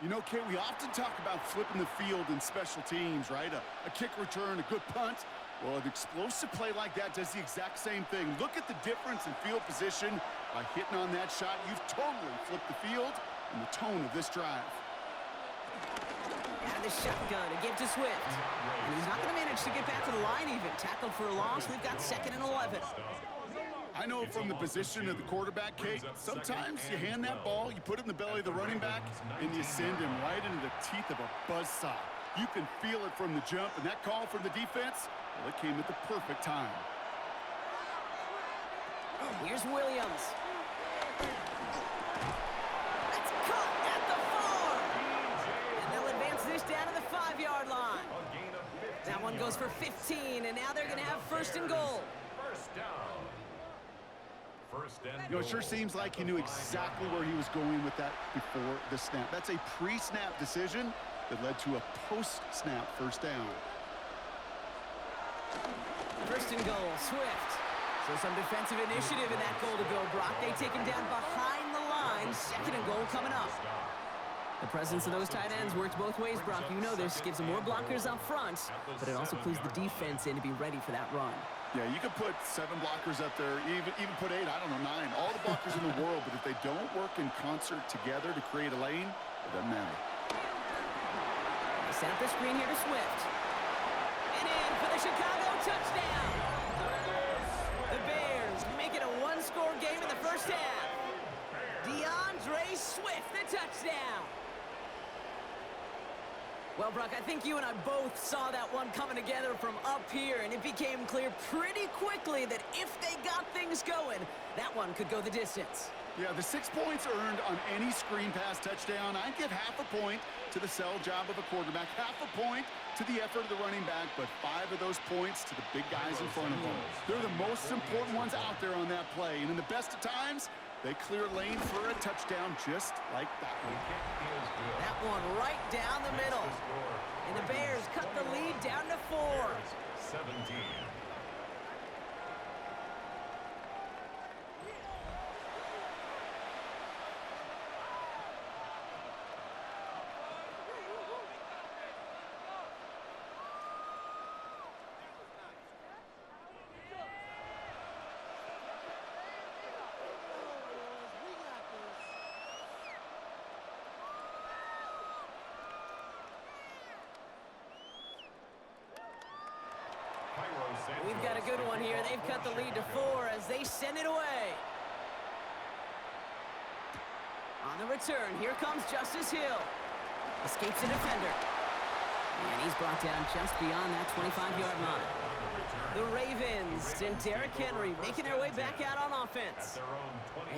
[SPEAKER 3] You know, Kate, we often talk about flipping the field in special teams, right? A kick return, a good punt. Well, an explosive play like that does the exact same thing. Look at the difference in field position. By hitting on that shot, you've totally flipped the field and the tone of this drive.
[SPEAKER 1] Out of the shotgun to give to Swift. And he's not going to manage to get back to the line even. Tackled for a loss. We've got 2nd and 11.
[SPEAKER 3] I know from the position of the quarterback, Kate, sometimes you hand that ball, you put it in the belly of the running back, and you send him right into the teeth of a buzzsaw. You can feel it from the jump, and that call from the defense, well, it came at the perfect time.
[SPEAKER 1] Here's Williams. That's caught at the 4. And they'll advance this down to the 5-yard line. That one goes for 15, and now they're going to have 1st and goal.
[SPEAKER 2] First down.
[SPEAKER 3] You know, it sure seems like he knew exactly where he was going with that before the snap. That's a pre-snap decision that led to a post-snap first down.
[SPEAKER 1] 1st and goal, Swift. So some defensive initiative in that goal to go, Brock. They take him down behind the line. 2nd and goal coming up. The presence of those tight ends works both ways, Brock. You know this. Gives them more blockers up front, but it also clues the defense in to be ready for that run.
[SPEAKER 3] Yeah, you could put 7 blockers up there, even put 8, I don't know, 9. All the blockers in the world, but if they don't work in concert together to create a lane, it doesn't matter.
[SPEAKER 1] They set up the screen here to Swift. And in for the Chicago touchdown. The Bears make it a 1-score game in the first half. DeAndre Swift, the touchdown. Well, Brock, I think you and I both saw that one coming together from up here, and it became clear pretty quickly that if they got things going, that one could go the distance.
[SPEAKER 3] Yeah, the 6 points earned on any screen pass touchdown. I'd give half a point to the sell job of a quarterback, half a point to the effort of the running back, but 5 of those points to the big guys in front of them. They're the most important ones out there on that play, and in the best of times, they clear lane for a touchdown just like that one.
[SPEAKER 1] That one right down the middle. And the Bears cut the lead down to 4.
[SPEAKER 2] 17.
[SPEAKER 1] We've got a good one here. They've cut the lead to 4 as they send it away. On the return, here comes Justice Hill. Escapes the defender. And he's brought down just beyond that 25-yard line. The Ravens and Derrick Henry making their way back out on offense.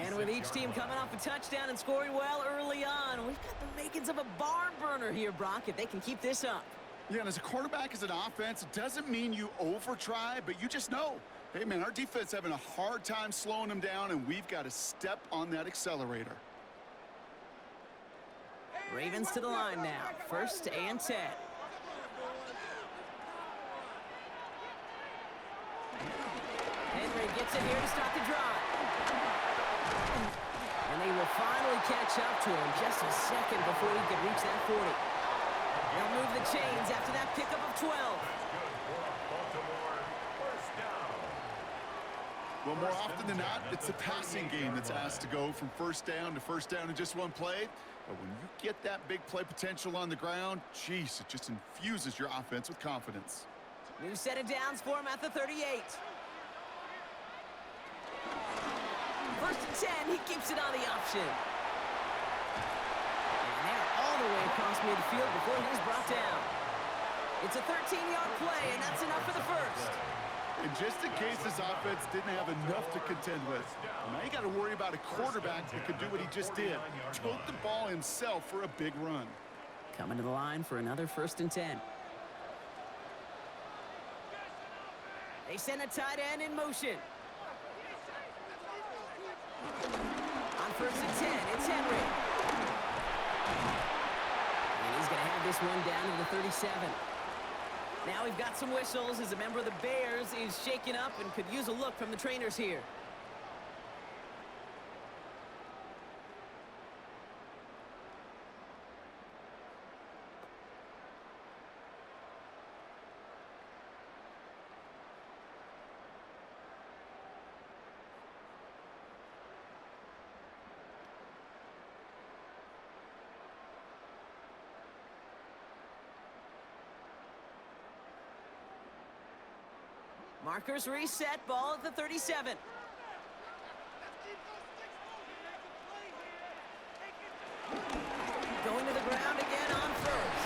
[SPEAKER 1] And with each team coming off a touchdown and scoring well early on, we've got the makings of a barn burner here, Brock, if they can keep this up.
[SPEAKER 3] Yeah, and as a quarterback, as an offense, it doesn't mean you over-try, but you just know, hey, man, our defense having a hard time slowing them down, and we've got to step on that accelerator.
[SPEAKER 1] Ravens to the line now. 1st and 10. Henry gets it here to start the drive. And they will finally catch up to him just a second before he could reach that 40. They'll move the chains after that pickup of 12.
[SPEAKER 3] Well, more often than not, it's the passing game that's asked to go from first down in just one play. But when you get that big play potential on the ground, geez, it just infuses your offense with confidence.
[SPEAKER 1] New set of downs for him at the 38. 1st and 10, he keeps it on the option. And they're all the way across midfield before he's brought down. It's a 13-yard play, and that's enough for the first.
[SPEAKER 3] And just in case this offense didn't have enough to contend with, now you got to worry about a quarterback that could do what he just did. Tote the ball himself for a big run.
[SPEAKER 1] Coming to the line for another 1st and 10. They send a tight end in motion. On 1st and 10, it's Henry. And he's going to have this one down to the 37. Now we've got some whistles as a member of the Bears is shaken up and could use a look from the trainers here. Markers reset, ball at the 37. Going to the ground again on 1st.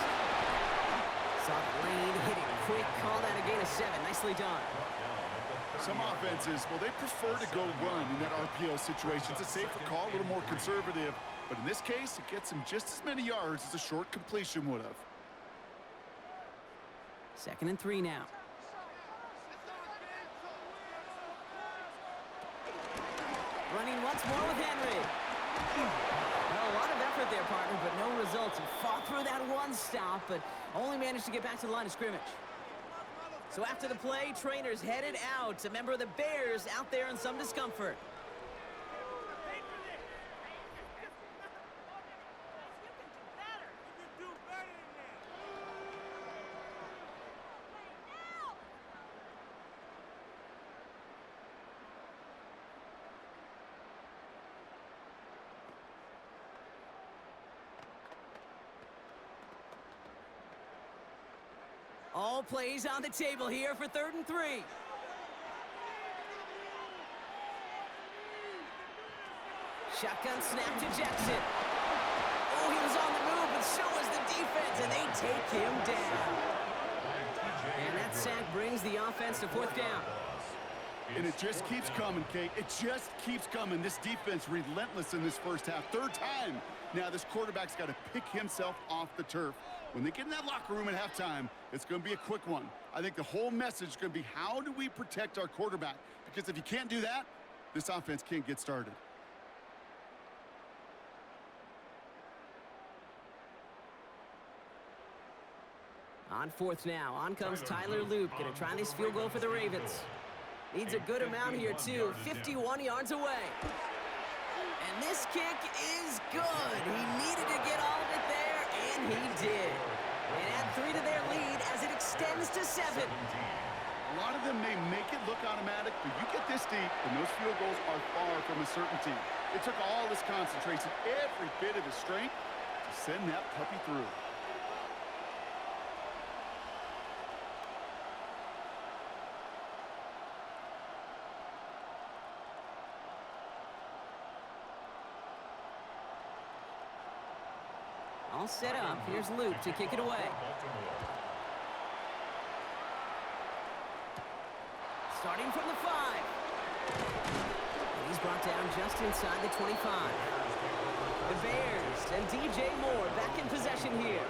[SPEAKER 1] Saw the lane, hit it quick, call that a gain of 7. Nicely done.
[SPEAKER 3] Some offenses, well, they prefer to go run in that RPO situation. It's a safer call, a little more conservative. But in this case, it gets him just as many yards as a short completion would have.
[SPEAKER 1] 2nd and 3 now. Running once more with Henry. Well, a lot of effort there, partner, but no results. He fought through that one stop, but only managed to get back to the line of scrimmage. So after the play, trainers headed out. A member of the Bears out there in some discomfort. All plays on the table here for 3rd and 3. Shotgun snap to Jackson. Oh, he was on the move, but so was the defense, and they take him down. And that sack brings the offense to 4th down.
[SPEAKER 3] And it just keeps coming, Kate. It just keeps coming. This defense relentless in this first half. 3rd time. Now this quarterback's got to pick himself off the turf. When they get in that locker room at halftime, it's going to be a quick one. I think the whole message is going to be, how do we protect our quarterback? Because if you can't do that, this offense can't get started.
[SPEAKER 1] On 4th now, on comes Tyler Loop. Going to try this field goal for the Ravens. Needs a good amount here, too. 51 yards away. And this kick is good. He needed to get all of it there, and he did. And add 3 to their lead as it extends to 7.
[SPEAKER 3] A lot of them may make it look automatic, but you get this deep, and those field goals are far from a certainty. It took all his concentration, every bit of his strength, to send that puppy through.
[SPEAKER 1] all set up. Here's Luke to kick it away. Starting from the 5. And he's brought down just inside the 25. The Bears and DJ Moore back in possession here.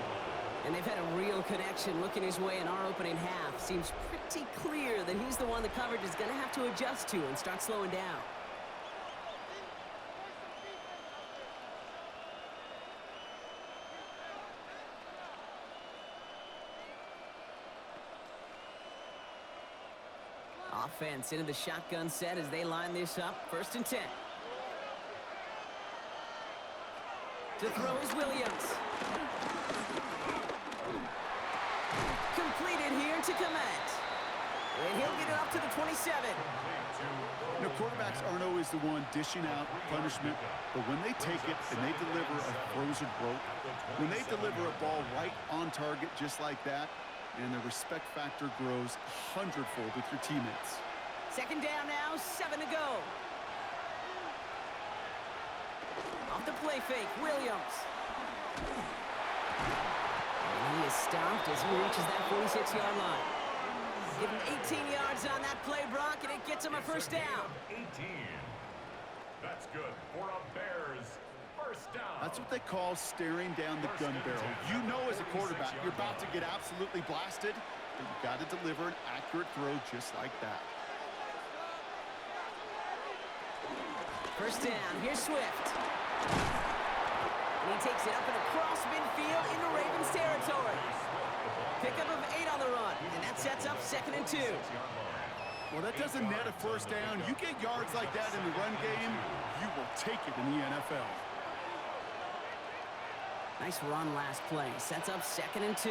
[SPEAKER 1] And they've had a real connection looking his way in our opening half. Seems pretty clear that he's the one the coverage is going to have to adjust to and start slowing down. Offense into the shotgun set as they line this up. 1st and 10. To throw is Williams. Completed here to Komet. And he'll get it up to the 27.
[SPEAKER 3] You know, quarterbacks aren't always the one dishing out punishment, but when they take it and they deliver a frozen rope, when they deliver a ball right on target just like that, and the respect factor grows 100-fold with your teammates.
[SPEAKER 1] 2nd down now, 7 to go. Off the play fake, Williams. And he is stopped as he reaches that 46-yard line. Give him 18 yards on that play, Brock, and it gets him a 1st down.
[SPEAKER 2] 18. That's good for a Bears 1st down.
[SPEAKER 3] That's what they call staring down the gun barrel. You know as a quarterback, you're about to get absolutely blasted, but you've got to deliver an accurate throw just like that.
[SPEAKER 1] 1st down, here's Swift. And he takes it up and across midfield into Ravens territory. Pickup of 8 on the run, and that sets up 2nd and 2.
[SPEAKER 3] Well, that doesn't net a 1st down. You get yards like that in the run game, you will take it in the NFL.
[SPEAKER 1] Nice run last play. Sets up 2nd and 2.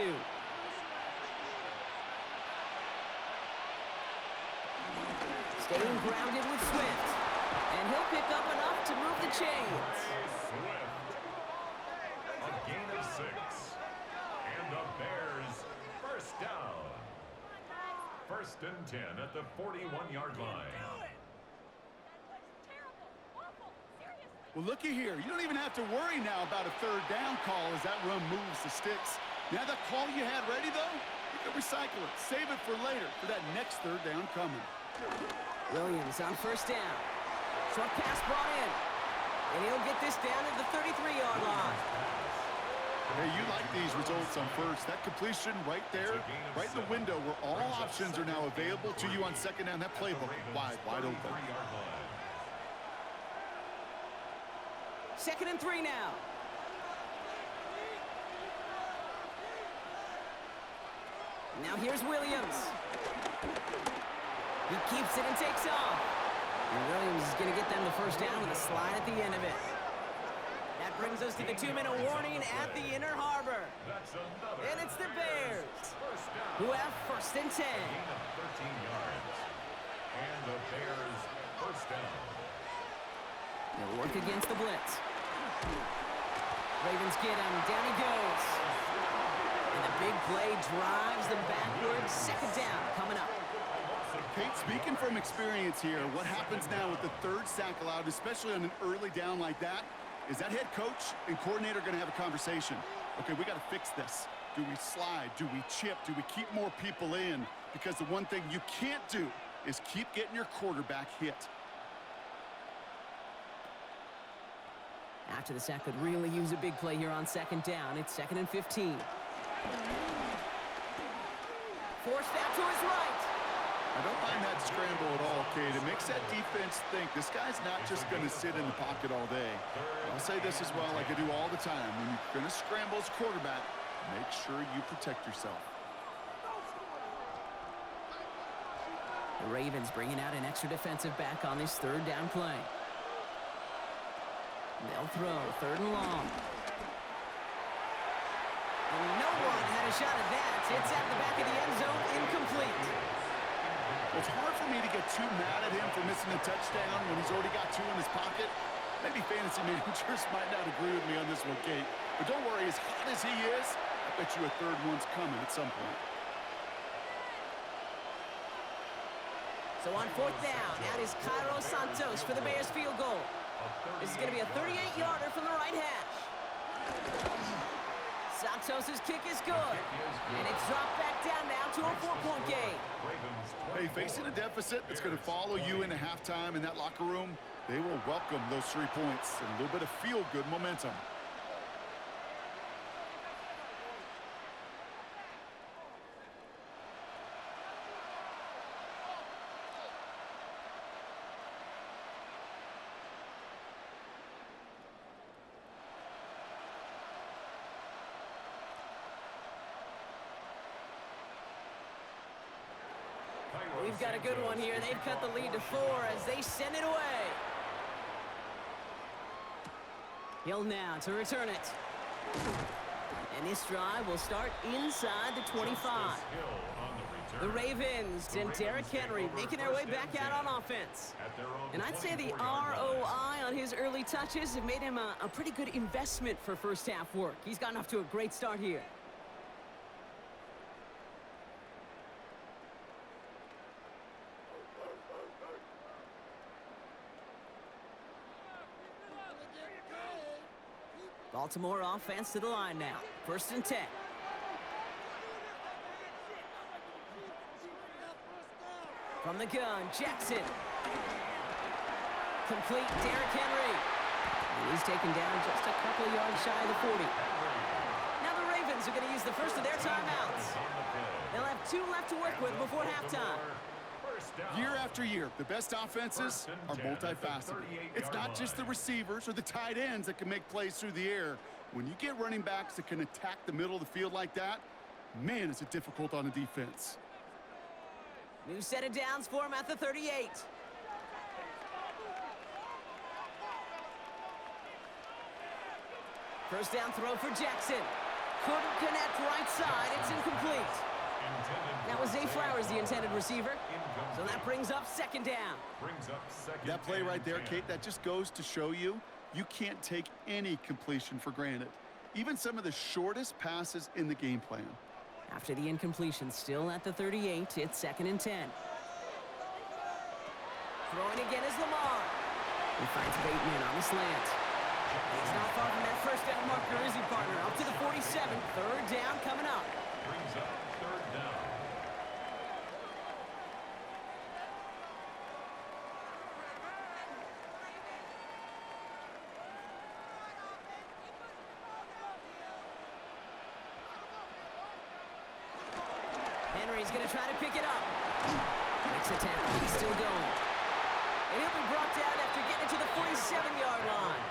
[SPEAKER 1] Staying grounded with Swift. And he'll pick up enough to move the chains.
[SPEAKER 2] Swift. A gain of 6. And the Bears 1st down. 1st and 10 at the 41-yard line.
[SPEAKER 3] Well, looky here. You don't even have to worry now about a 3rd down call as that run moves the sticks. Now that call you had ready, though, you can recycle it. Save it for later for that next 3rd down coming.
[SPEAKER 1] Williams on 1st down. Short pass brought in. And he'll get this down at the 33-yard line.
[SPEAKER 3] Hey, you like these results on 1st. That completion right there, right in the window where all options are now available to you on 2nd down. That playbook wide open.
[SPEAKER 1] 2nd and 3 now. Now here's Williams. He keeps it and takes off. And Williams is going to get them the 1st down with a slide at the end of it. That brings us to the 2-minute warning at the inner harbor. And it's the Bears who have 1st and 10.
[SPEAKER 2] 13 yards. And the Bears 1st down.
[SPEAKER 1] They'll work against the blitz. Ravens get him. Down he goes. And the big play drives them backwards. 2nd down coming up.
[SPEAKER 3] Kate, speaking from experience here, what happens now with the 3rd sack allowed, especially on an early down like that, is that head coach and coordinator going to have a conversation. Okay, we got to fix this. Do we slide? Do we chip? Do we keep more people in? Because the one thing you can't do is keep getting your quarterback hit.
[SPEAKER 1] After the sack could really use a big play here on 2nd down. It's 2nd and 15. Forced out to his right.
[SPEAKER 3] I don't mind that scramble at all, Kate. It makes that defense think this guy's not just going to sit in the pocket all day. I'll say this as well, like I do all the time. When you're going to scramble as quarterback, make sure you protect yourself.
[SPEAKER 1] The Ravens bringing out an extra defensive back on this 3rd down play. They'll throw 3rd and long. And no one had a shot at that. It's at the back of the end zone, incomplete.
[SPEAKER 3] It's hard for me to get too mad at him for missing a touchdown when he's already got 2 in his pocket. Maybe fantasy managers might not agree with me on this one, Kate. But don't worry, as hot as he is, I bet you a 3rd one's coming at some point.
[SPEAKER 1] So on 4th down, out is Cairo Santos for the Bears field goal. This is going to be a 38-yarder from the right hash. Santos' kick is good. And it's dropped back down now to a 4-point game.
[SPEAKER 3] Hey, facing a deficit that's going to follow you into halftime in that locker room, they will welcome those 3 points and a little bit of feel-good momentum.
[SPEAKER 1] We've got a good one here. They've cut the lead to 4 as they send it away. Hill now to return it. And this drive will start inside the 25. The Ravens and Derrick Henry making their way back out on offense. And I'd say the ROI on his early touches have made him a pretty good investment for first half work. He's gotten off to a great start here. Baltimore offense to the line now. 1st and 10. From the gun, Jackson. Complete, Derrick Henry. And he's taken down just a couple of yards shy of the 40. Now the Ravens are going to use the first of their timeouts. They'll have 2 left to work with before halftime.
[SPEAKER 3] Year after year, the best offenses are multifaceted. It's not just the receivers or the tight ends that can make plays through the air. When you get running backs that can attack the middle of the field like that, man, is it difficult on a defense.
[SPEAKER 1] New set of downs for him at the 38. First down throw for Jackson. Couldn't connect right side. It's incomplete. That was Zay Flowers, the intended receiver. So that brings up 2nd down.
[SPEAKER 3] That play right there, Kate, that just goes to show you can't take any completion for granted. Even some of the shortest passes in the game plan.
[SPEAKER 1] After the incompletion, still at the 38, it's 2nd and 10. Throwing again is Lamar. He finds Bateman on the slant. He's not far from that first down marker, is he, partner? Up to the 47. 3rd down coming up.
[SPEAKER 2] Brings up 3rd down.
[SPEAKER 1] Henry's going to try to pick it up. Makes a tackle. He's still going. And he'll be brought down after getting it to the 47-yard line.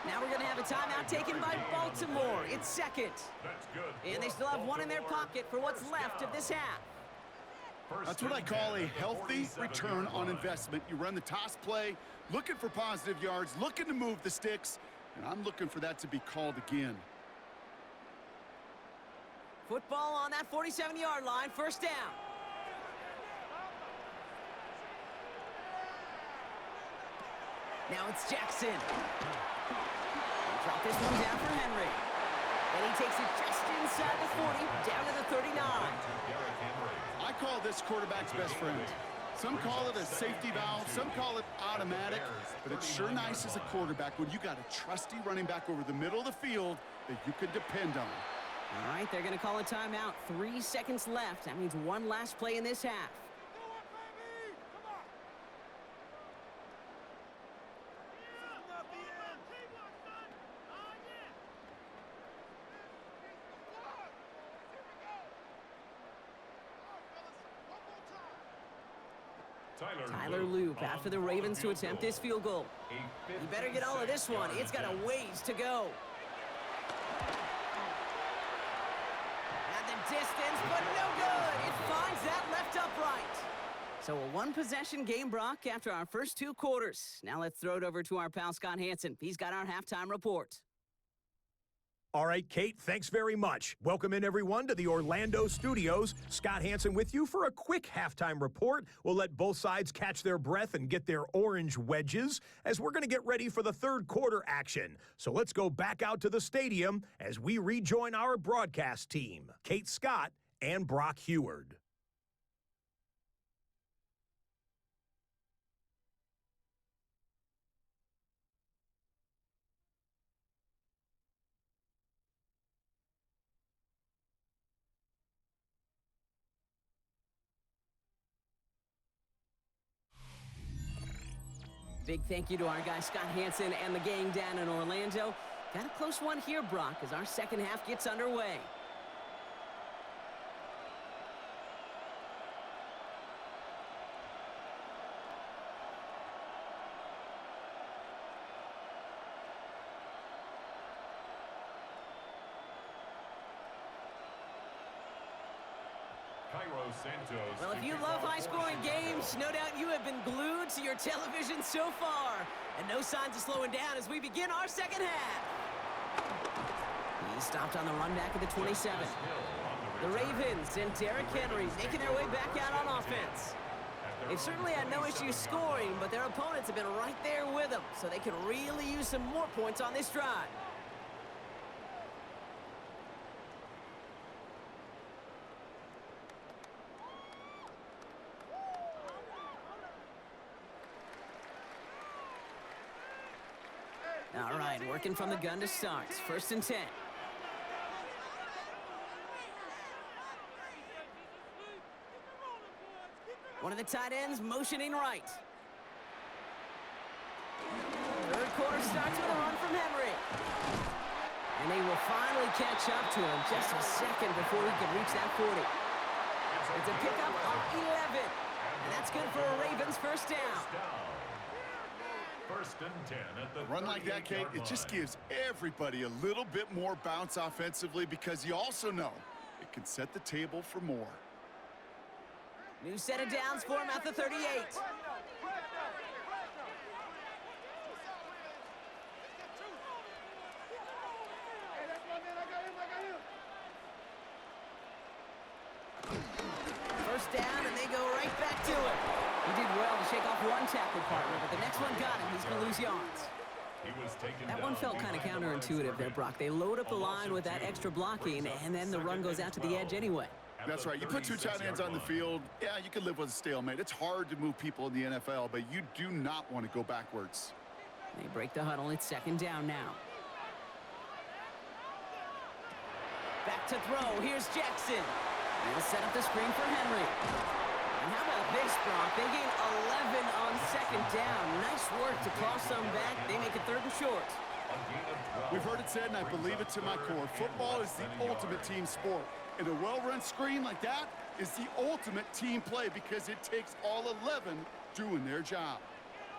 [SPEAKER 1] Now we're going to have a timeout taken by Baltimore. It's 2nd. And they still have 1 in their pocket for what's left of this half.
[SPEAKER 3] That's what I call a healthy return on investment. You run the toss play, looking for positive yards, looking to move the sticks, and I'm looking for that to be called again.
[SPEAKER 1] Football on that 47-yard line, 1st down. Now it's Jackson. He'll drop this one down for Henry. And he takes it just inside the 40, down to the 39.
[SPEAKER 3] I call this quarterback's best friend. Some call it a safety valve, some call it automatic, but it's sure nice as a quarterback when you got a trusty running back over the middle of the field that you can depend on.
[SPEAKER 1] All right, they're going to call a timeout. 3 seconds left. That means 1 last play in this half. Tyler Loop after the Ravens to attempt this field goal. You better get all of this one. It's got a ways to go. At the distance, but no good. It finds that left upright. So a 1-possession game, Brock, after our first 2 quarters. Now let's throw it over to our pal Scott Hansen. He's got our halftime report.
[SPEAKER 4] All right, Kate, thanks very much. Welcome in, everyone, to the Orlando studios. Scott Hansen with you for a quick halftime report. We'll let both sides catch their breath and get their orange wedges as we're going to get ready for the 3rd quarter action. So let's go back out to the stadium as we rejoin our broadcast team, Kate Scott and Brock Heward.
[SPEAKER 1] Big thank you to our guy Scott Hansen and the gang down in Orlando. Got a close one here, Brock, as our second half gets underway. Well, if you love high-scoring games, no doubt you have been glued to your television so far. And no signs of slowing down as we begin our second half. He stopped on the run back at the 27. The Ravens and Derrick Henry making their way back out on offense. They've certainly had no issues scoring, but their opponents have been right there with them, so they can really use some more points on this drive. All right, working from the gun to start. 1st and 10. One of the tight ends motioning right. Third quarter starts with a run from Henry. And they will finally catch up to him just a second before he can reach that 40. It's a pickup of 11. And that's good for a Ravens first down.
[SPEAKER 2] 1st and 10 at the
[SPEAKER 3] Run like that, Kate, it just gives everybody a little bit more bounce offensively because you also know it can set the table for more.
[SPEAKER 1] New set of downs for him at the 38. First down, and they go right back to it. He did well to shake off one tackle partner, but the next one got him. He's going to lose yards. That one felt kind of counterintuitive there, Brock. They load up the line with that extra blocking, and then the run goes out to the edge anyway.
[SPEAKER 3] That's right. You put 2 tight ends on the field, yeah, you can live with a stalemate. It's hard to move people in the NFL, but you do not want to go backwards.
[SPEAKER 1] They break the huddle. It's 2nd down now. Back to throw. Here's Jackson. They'll set up the screen for Henry. And how about this, Brock? They gain 11 on 2nd down. Nice work to claw some back. They make it 3rd and short.
[SPEAKER 3] We've heard it said, and I believe it to my core. Football is the ultimate team sport. And a well-run screen like that is the ultimate team play because it takes all 11 doing their job.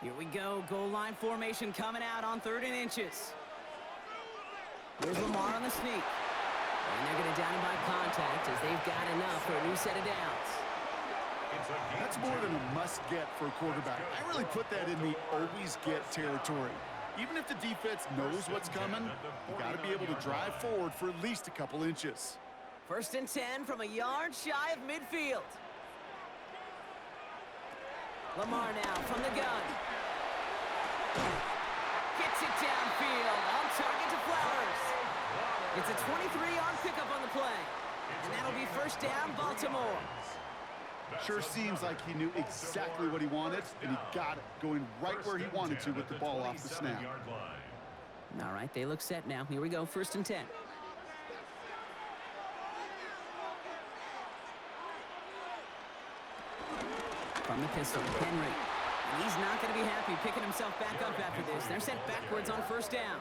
[SPEAKER 1] Here we go. Goal line formation coming out on 3rd and inches. Here's Lamar on the sneak. And they're going to down him by contact as they've got enough for a new set of downs.
[SPEAKER 3] That's more than a must-get for a quarterback. I really put that in the always-get territory. Even if the defense knows what's coming, you got to be able to drive forward for at least a couple inches.
[SPEAKER 1] 1st and 10 from a yard shy of midfield. Lamar now from the gun. Gets it downfield. On target to Flowers. It's a 23-yard pickup on the play. And that'll be 1st down, Baltimore.
[SPEAKER 3] Sure seems like he knew exactly what he wanted, and he got it, going right where he wanted to with the ball off the snap.
[SPEAKER 1] All right, they look set now. Here we go, 1st and 10. From the pistol, Henry. And he's not going to be happy picking himself back up after this. They're sent backwards on 1st down.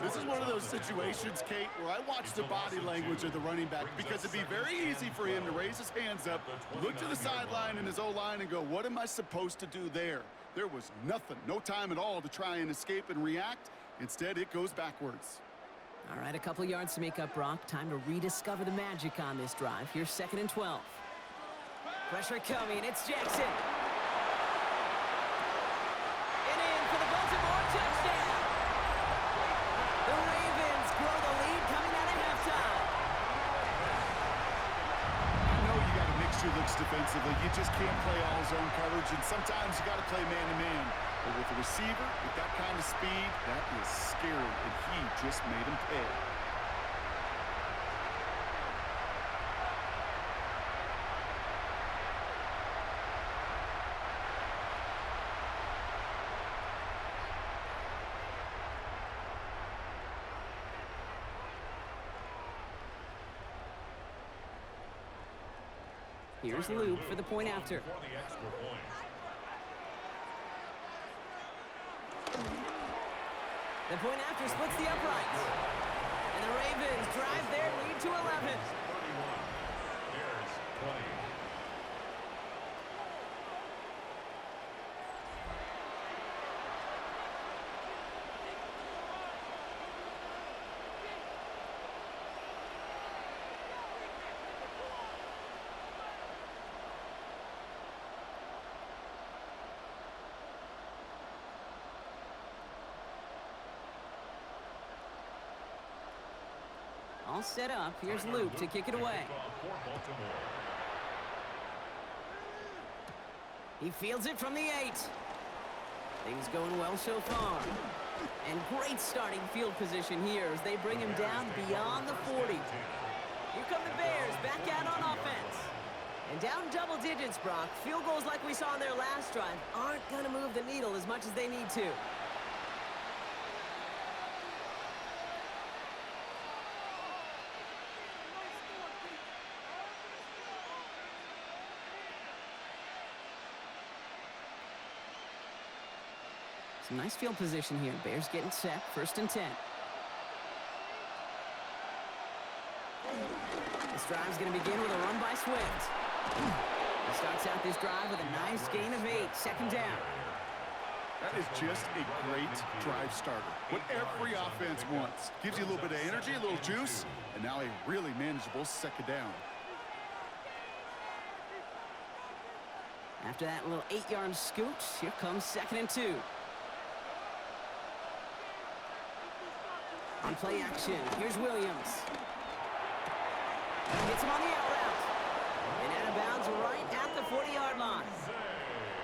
[SPEAKER 3] This is one of those situations, Kate, where I watch the body language of the running back because it'd be very easy for him to raise his hands up, look to the sideline in his O-line and go, what am I supposed to do there? There was nothing, no time at all to try and escape and react. Instead, it goes backwards.
[SPEAKER 1] All right, a couple yards to make up, Brock. Time to rediscover the magic on this drive. Here's 2nd and 12. Pressure coming. It's Jackson. And in for the Baltimore touchdown. The Ravens grow the lead coming out of halftime.
[SPEAKER 3] I know you got to mix your looks defensively. You just can't play all zone coverage, and sometimes you got to play man-to-man. But with a receiver with that kind of speed, that is scary, and he just made him pay.
[SPEAKER 1] Here's Luke for the point after. The point after splits the uprights. And the Ravens drive their lead to 11.
[SPEAKER 2] 31. Bears 20.
[SPEAKER 1] All set up. Here's Luke to kick it away. He fields it from the 8. Things going well so far. And great starting field position here as they bring him down beyond the 40. Here come the Bears back out on offense. And down double digits, Brock. Field goals like we saw on their last drive aren't going to move the needle as much as they need to. Some nice field position here. Bears getting set. 1st and 10. This drive's going to begin with a run by Swift. He starts out this drive with a nice gain of 8. 2nd down.
[SPEAKER 3] That is just a great drive starter. What every offense wants. Gives you a little bit of energy, a little juice, and now a really manageable 2nd down.
[SPEAKER 1] After that little 8-yard scoot, here comes 2nd and 2. On play action, here's Williams. Gets him on the out route. And out of bounds right at the 40-yard line.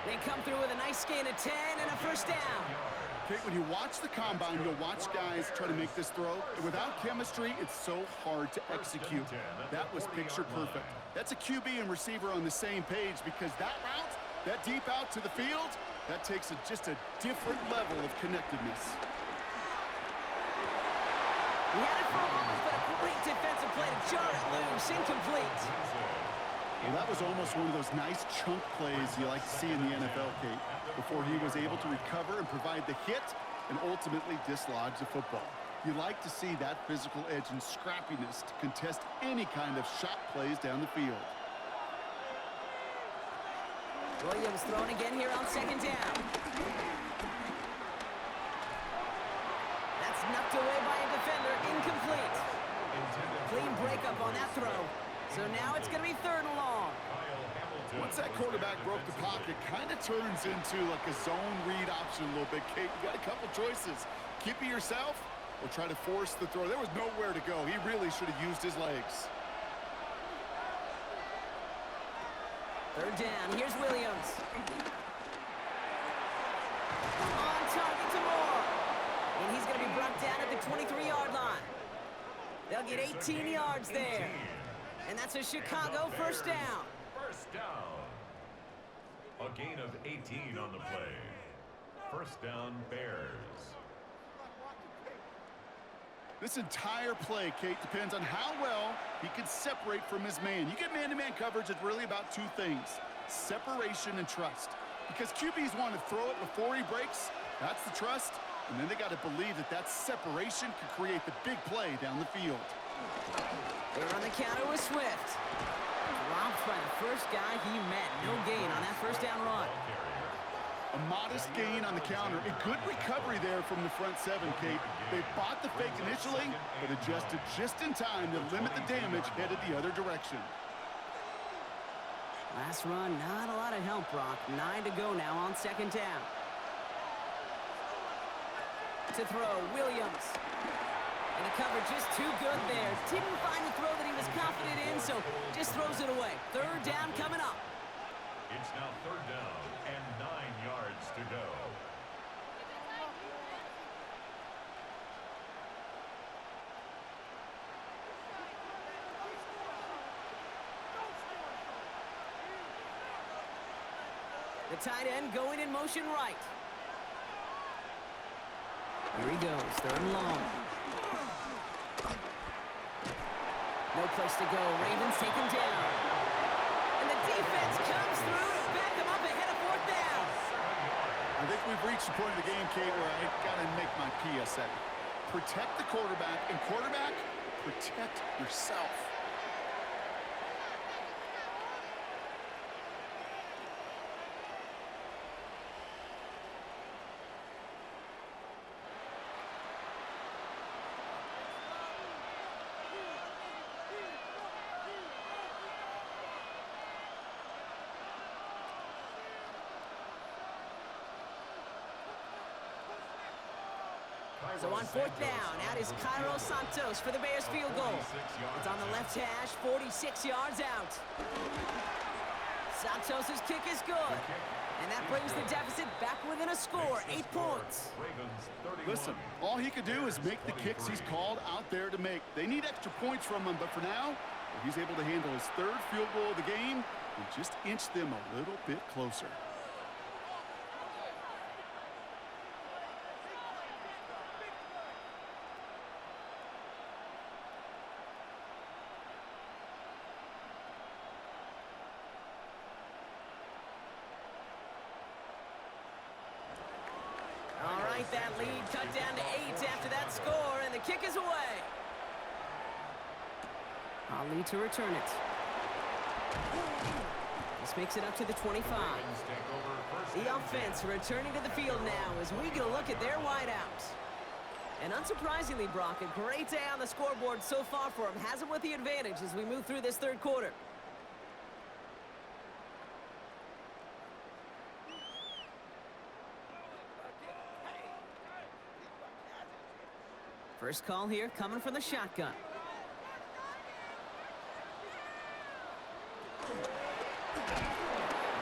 [SPEAKER 1] They come through with a nice gain of 10 and a 1st down.
[SPEAKER 3] Okay, when you watch the combine, you'll watch guys try to make this throw. Without chemistry, it's so hard to execute. That was picture perfect. That's a QB and receiver on the same page because that route, that deep out to the field, that takes just a different level of connectedness.
[SPEAKER 1] He had it for a moment, but a great defensive play to jar it loose. Incomplete.
[SPEAKER 3] Well, that was almost one of those nice chunk plays you like to see in the NFL, Kate, before he was able to recover and provide the hit and ultimately dislodge the football. You like to see that physical edge and scrappiness to contest any kind of shot plays down the field.
[SPEAKER 1] Williams thrown again here on 2nd down. That's knocked away by a defender. Incomplete. Clean breakup on that throw. So now it's going to be 3rd and long.
[SPEAKER 3] Once that quarterback broke the pocket, kind of turns into like a zone read option a little bit, Kate. You got a couple choices. Keep it yourself or try to force the throw. There was nowhere to go. He really should have used his legs.
[SPEAKER 1] 3rd down. Here's Williams. On target to Moore. And he's going to be brought down at the 23-yard line. They'll get 18 yards there. And that's a Chicago 1st down.
[SPEAKER 2] 1st down. A gain of 18 on the play. 1st down, Bears.
[SPEAKER 3] This entire play, Kate, depends on how well he can separate from his man. You get man-to-man coverage, it's really about 2 things, separation and trust. Because QBs want to throw it before he breaks, that's the trust, and then they got to believe that that separation could create the big play down the field.
[SPEAKER 1] They're on the counter with Swift. Dropped by the first guy he met. No gain on that 1st down run.
[SPEAKER 3] A modest gain on the counter. A good recovery there from the front 7, Kate. They bought the fake initially, but adjusted just in time to limit the damage headed the other direction.
[SPEAKER 1] Last run, not a lot of help, Brock. 9 to go now on 2nd down. To throw, Williams. And the coverage just too good there. Didn't find the throw that he was confident in, so just throws it away. 3rd down coming up.
[SPEAKER 2] It's now 3rd down and 9 yards to go.
[SPEAKER 1] The tight end going in motion right. Here he goes, 3rd and long. No place to go. Ravens take him down. And the defense comes through to back him up ahead of 4th down.
[SPEAKER 3] I think we've We've reached the point of the game, Kate, where I got to make my PSA. Protect the quarterback, and quarterback, protect yourself.
[SPEAKER 1] So on fourth down, out is Cairo Santos for the Bears field goal. It's on the left hash, 46 yards out. Santos' kick is good. And that brings the deficit back within a score, 8 points.
[SPEAKER 3] Listen, all he could do is make the kicks he's called out there to make. They need extra points from him, but for now, he's able to handle his 3rd field goal of the game and just inch them a little bit closer.
[SPEAKER 1] That lead cut down to 8 after that score, and the kick is away. Ali to return it. This makes it up to the 25. The offense returning to the field now as we get a look at their wideouts. And unsurprisingly, Brock, a great day on the scoreboard so far for him. Has him with the advantage as we move through this 3rd quarter. First call here coming from the shotgun. And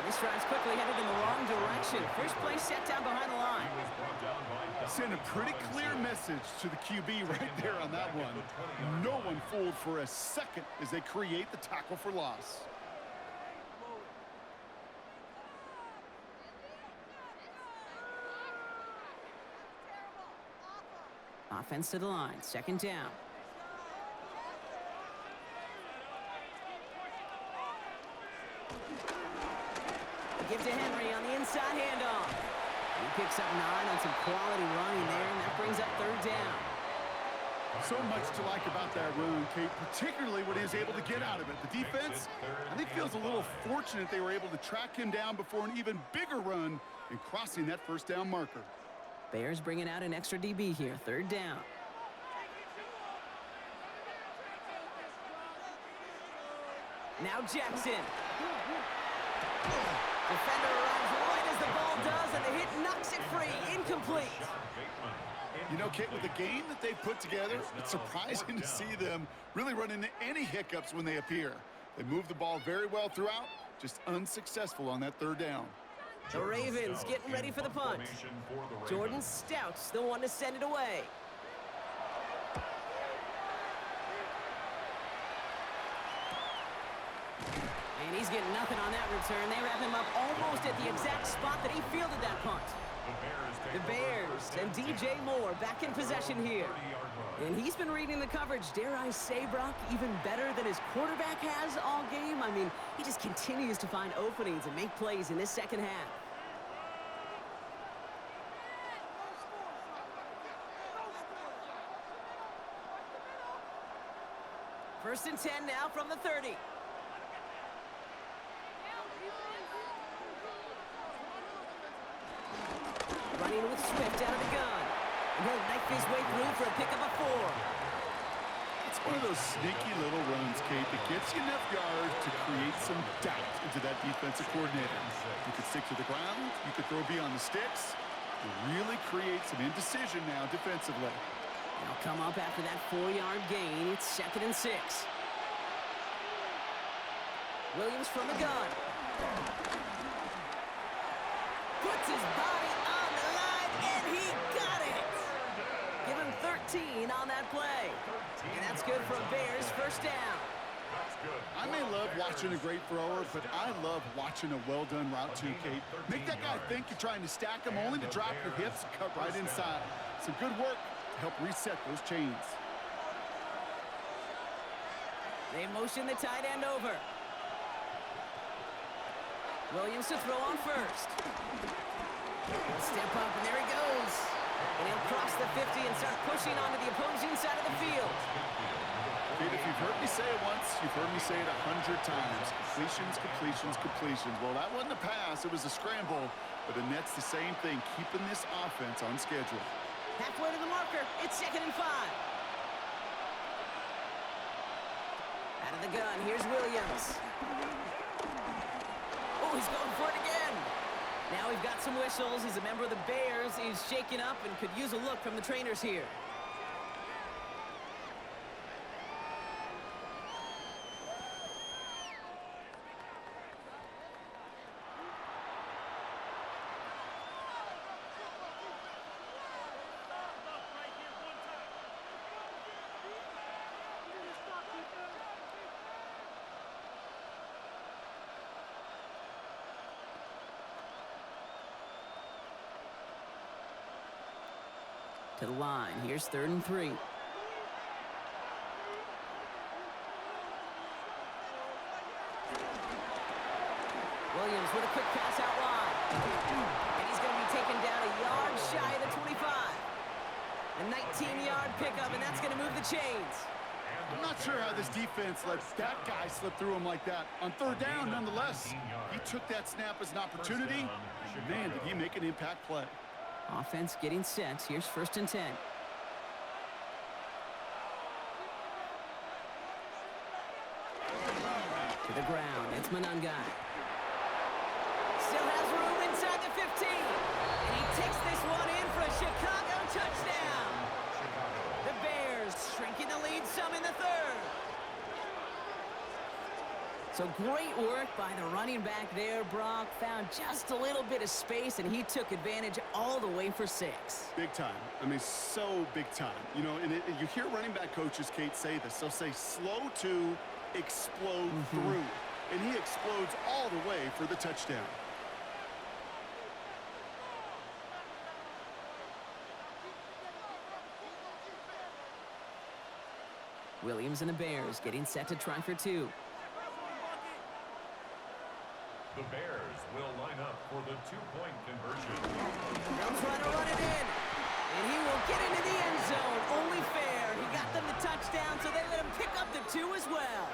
[SPEAKER 1] this drive's quickly headed in the wrong direction. First play set down behind the line.
[SPEAKER 3] Send a pretty clear message to the QB right there on that one. No one fooled for a second as they create the tackle for loss.
[SPEAKER 1] Offense to the line, 2nd down. Give to Henry on the inside handoff. He picks up 9 on some quality running there, and that brings up 3rd down.
[SPEAKER 3] So much to like about that run, Kate, particularly what he was able to get out of it. The defense, I think, feels a little fortunate they were able to track him down before an even bigger run and crossing that 1st down marker.
[SPEAKER 1] Bears bringing out an extra DB here, 3rd down. Now Jackson. Defender arrives right as the ball does, and the hit knocks it free. Incomplete.
[SPEAKER 3] You know, Kate, with the game that they've put together, it's surprising to see them really run into any hiccups when they appear. They move the ball very well throughout, just unsuccessful on that 3rd down.
[SPEAKER 1] The Ravens getting ready for the punt. Jordan Stout's the one to send it away. And he's getting nothing on that return. They wrap him up almost at the exact spot that he fielded that punt. The Bears and DJ Moore back in possession here. And he's been reading the coverage, dare I say, Brock, even better than his quarterback has all game. I mean, he just continues to find openings and make plays in this 2nd half. First and 10 now from the 30. Running with Swift out of the gun. And he'll knife his way through for a pickup of 4.
[SPEAKER 3] It's one of those sneaky little runs, Kate, that gets you enough yards to create some doubt into that defensive coordinator. You could stick to the ground. You could throw beyond the sticks. You really create some indecision now defensively.
[SPEAKER 1] They'll come up after that 4-yard gain. It's 2nd and 6. Williams from the gun. Puts his body on the line, and he got it. Give him 13 on that play. And that's good for a Bears 1st down.
[SPEAKER 3] I may love watching a great thrower, but I love watching a well-done route too, Kate. Make that guy think you're trying to stack him only to drop your hips and cut right inside. Some good work to help reset those chains.
[SPEAKER 1] They motion the tight end over. Williams to throw on first. He'll step up, and there he goes. And he'll cross the 50 and start pushing onto the opposing side of the field.
[SPEAKER 3] Kid, if you've heard me say it once, you've heard me say it 100 times. Completions, completions, completions. Well, that wasn't a pass. It was a scramble. But the net's the same thing, keeping this offense on schedule.
[SPEAKER 1] Halfway to the marker. It's 2nd and 5. Out of the gun, here's Williams. Oh, he's going for it again. Now we've got some whistles as a member of the Bears is shaken up and could use a look from the trainers here. To the line. Here's 3rd and 3. Williams with a quick pass out wide. And he's going to be taken down a yard shy of the 25. A 19-yard pickup, and that's going to move the chains.
[SPEAKER 3] I'm not sure how this defense lets that guy slip through him like that. On 3rd down, nonetheless, he took that snap as an opportunity. And man, did he make an impact play.
[SPEAKER 1] Offense getting set. Here's 1st and 10. To the ground. It's Manungai. Still has room inside the 15. And he takes this one in for a Chicago touchdown. The Bears shrinking the lead some in the 3rd. So great work by the running back there, Brock. Found just a little bit of space, and he took advantage all the way for 6.
[SPEAKER 3] Big time. I mean, so big time. You know, and you hear running back coaches, Kate, say this. They'll say slow to explode through. And he explodes all the way for the touchdown.
[SPEAKER 1] Williams and the Bears getting set to try for 2.
[SPEAKER 2] The Bears will line up for the 2-point conversion.
[SPEAKER 1] They'll try to run it in. And he will get into the end zone. Only fair. He got them the touchdown, so they let him pick up the 2 as well.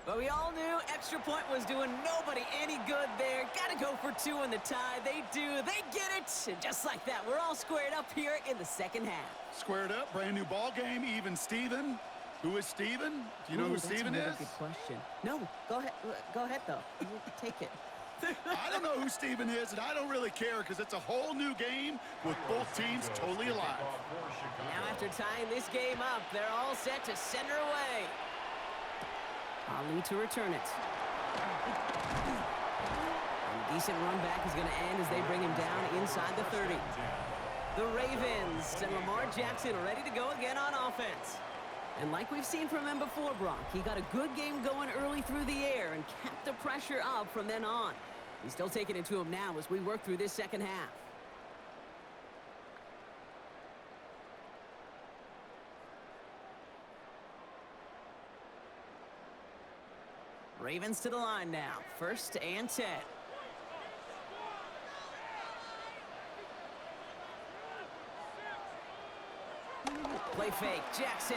[SPEAKER 1] But we all knew extra point was doing nobody any good there. Got to go for 2 in the tie. They do. They get it. And just like that, we're all squared up here in the 2nd half.
[SPEAKER 3] Squared up, brand new ball game, even Steven. Who is Steven? Do you know who Steven is?
[SPEAKER 1] That's a good question. No, go ahead. Go ahead, though. Take it.
[SPEAKER 3] I don't know who Steven is, and I don't really care because it's a whole new game with both teams totally alive.
[SPEAKER 1] Now after tying this game up, they're all set to send her away. Ali to return it. And a decent run back is going to end as they bring him down inside the 30. The Ravens and Lamar Jackson are ready to go again on offense. And like we've seen from him before, Brock, he got a good game going early through the air and kept the pressure up from then on. He's still taking it to him now as we work through this 2nd half. Ravens to the line now. 1st and 10. Play fake. Jackson.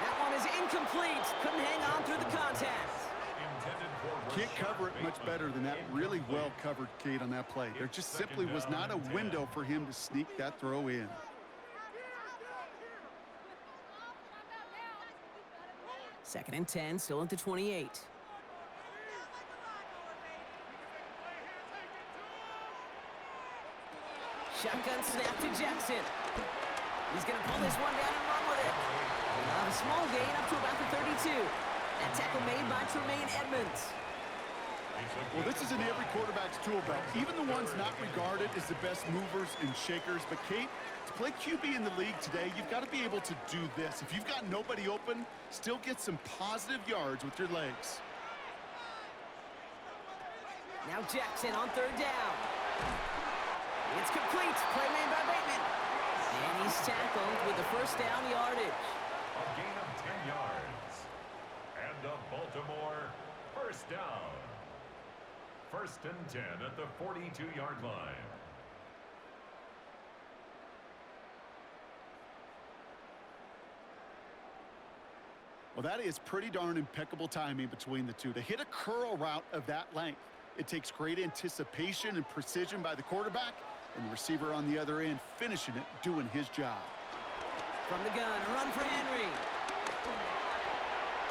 [SPEAKER 1] That one is incomplete. Couldn't hang on through the contact.
[SPEAKER 3] Can't cover it much better than that. Really well covered, Kate, on that play. There just simply was not a window for him to sneak that throw in.
[SPEAKER 1] Second and 10, still at the 28. Shotgun snap to Jackson. He's going to pull this one down and run with it. He'll have a small gain up to about the 32. That tackle made by Tremaine Edmonds.
[SPEAKER 3] Well, this is in every quarterback's tool belt, even the ones not regarded as the best movers and shakers. But, Kate, to play QB in the league today, you've got to be able to do this. If you've got nobody open, still get some positive yards with your legs.
[SPEAKER 1] Now Jackson on third down. It's complete. Play made by Bateman. And he's tackled with the first down yardage.
[SPEAKER 2] A gain of 10 yards. And a Baltimore first down. First and 10 at the 42-yard line.
[SPEAKER 3] Well, that is pretty darn impeccable timing between the two. To hit a curl route of that length, it takes great anticipation and precision by the quarterback, and the receiver on the other end finishing it, doing his job.
[SPEAKER 1] From the gun, a run for Henry.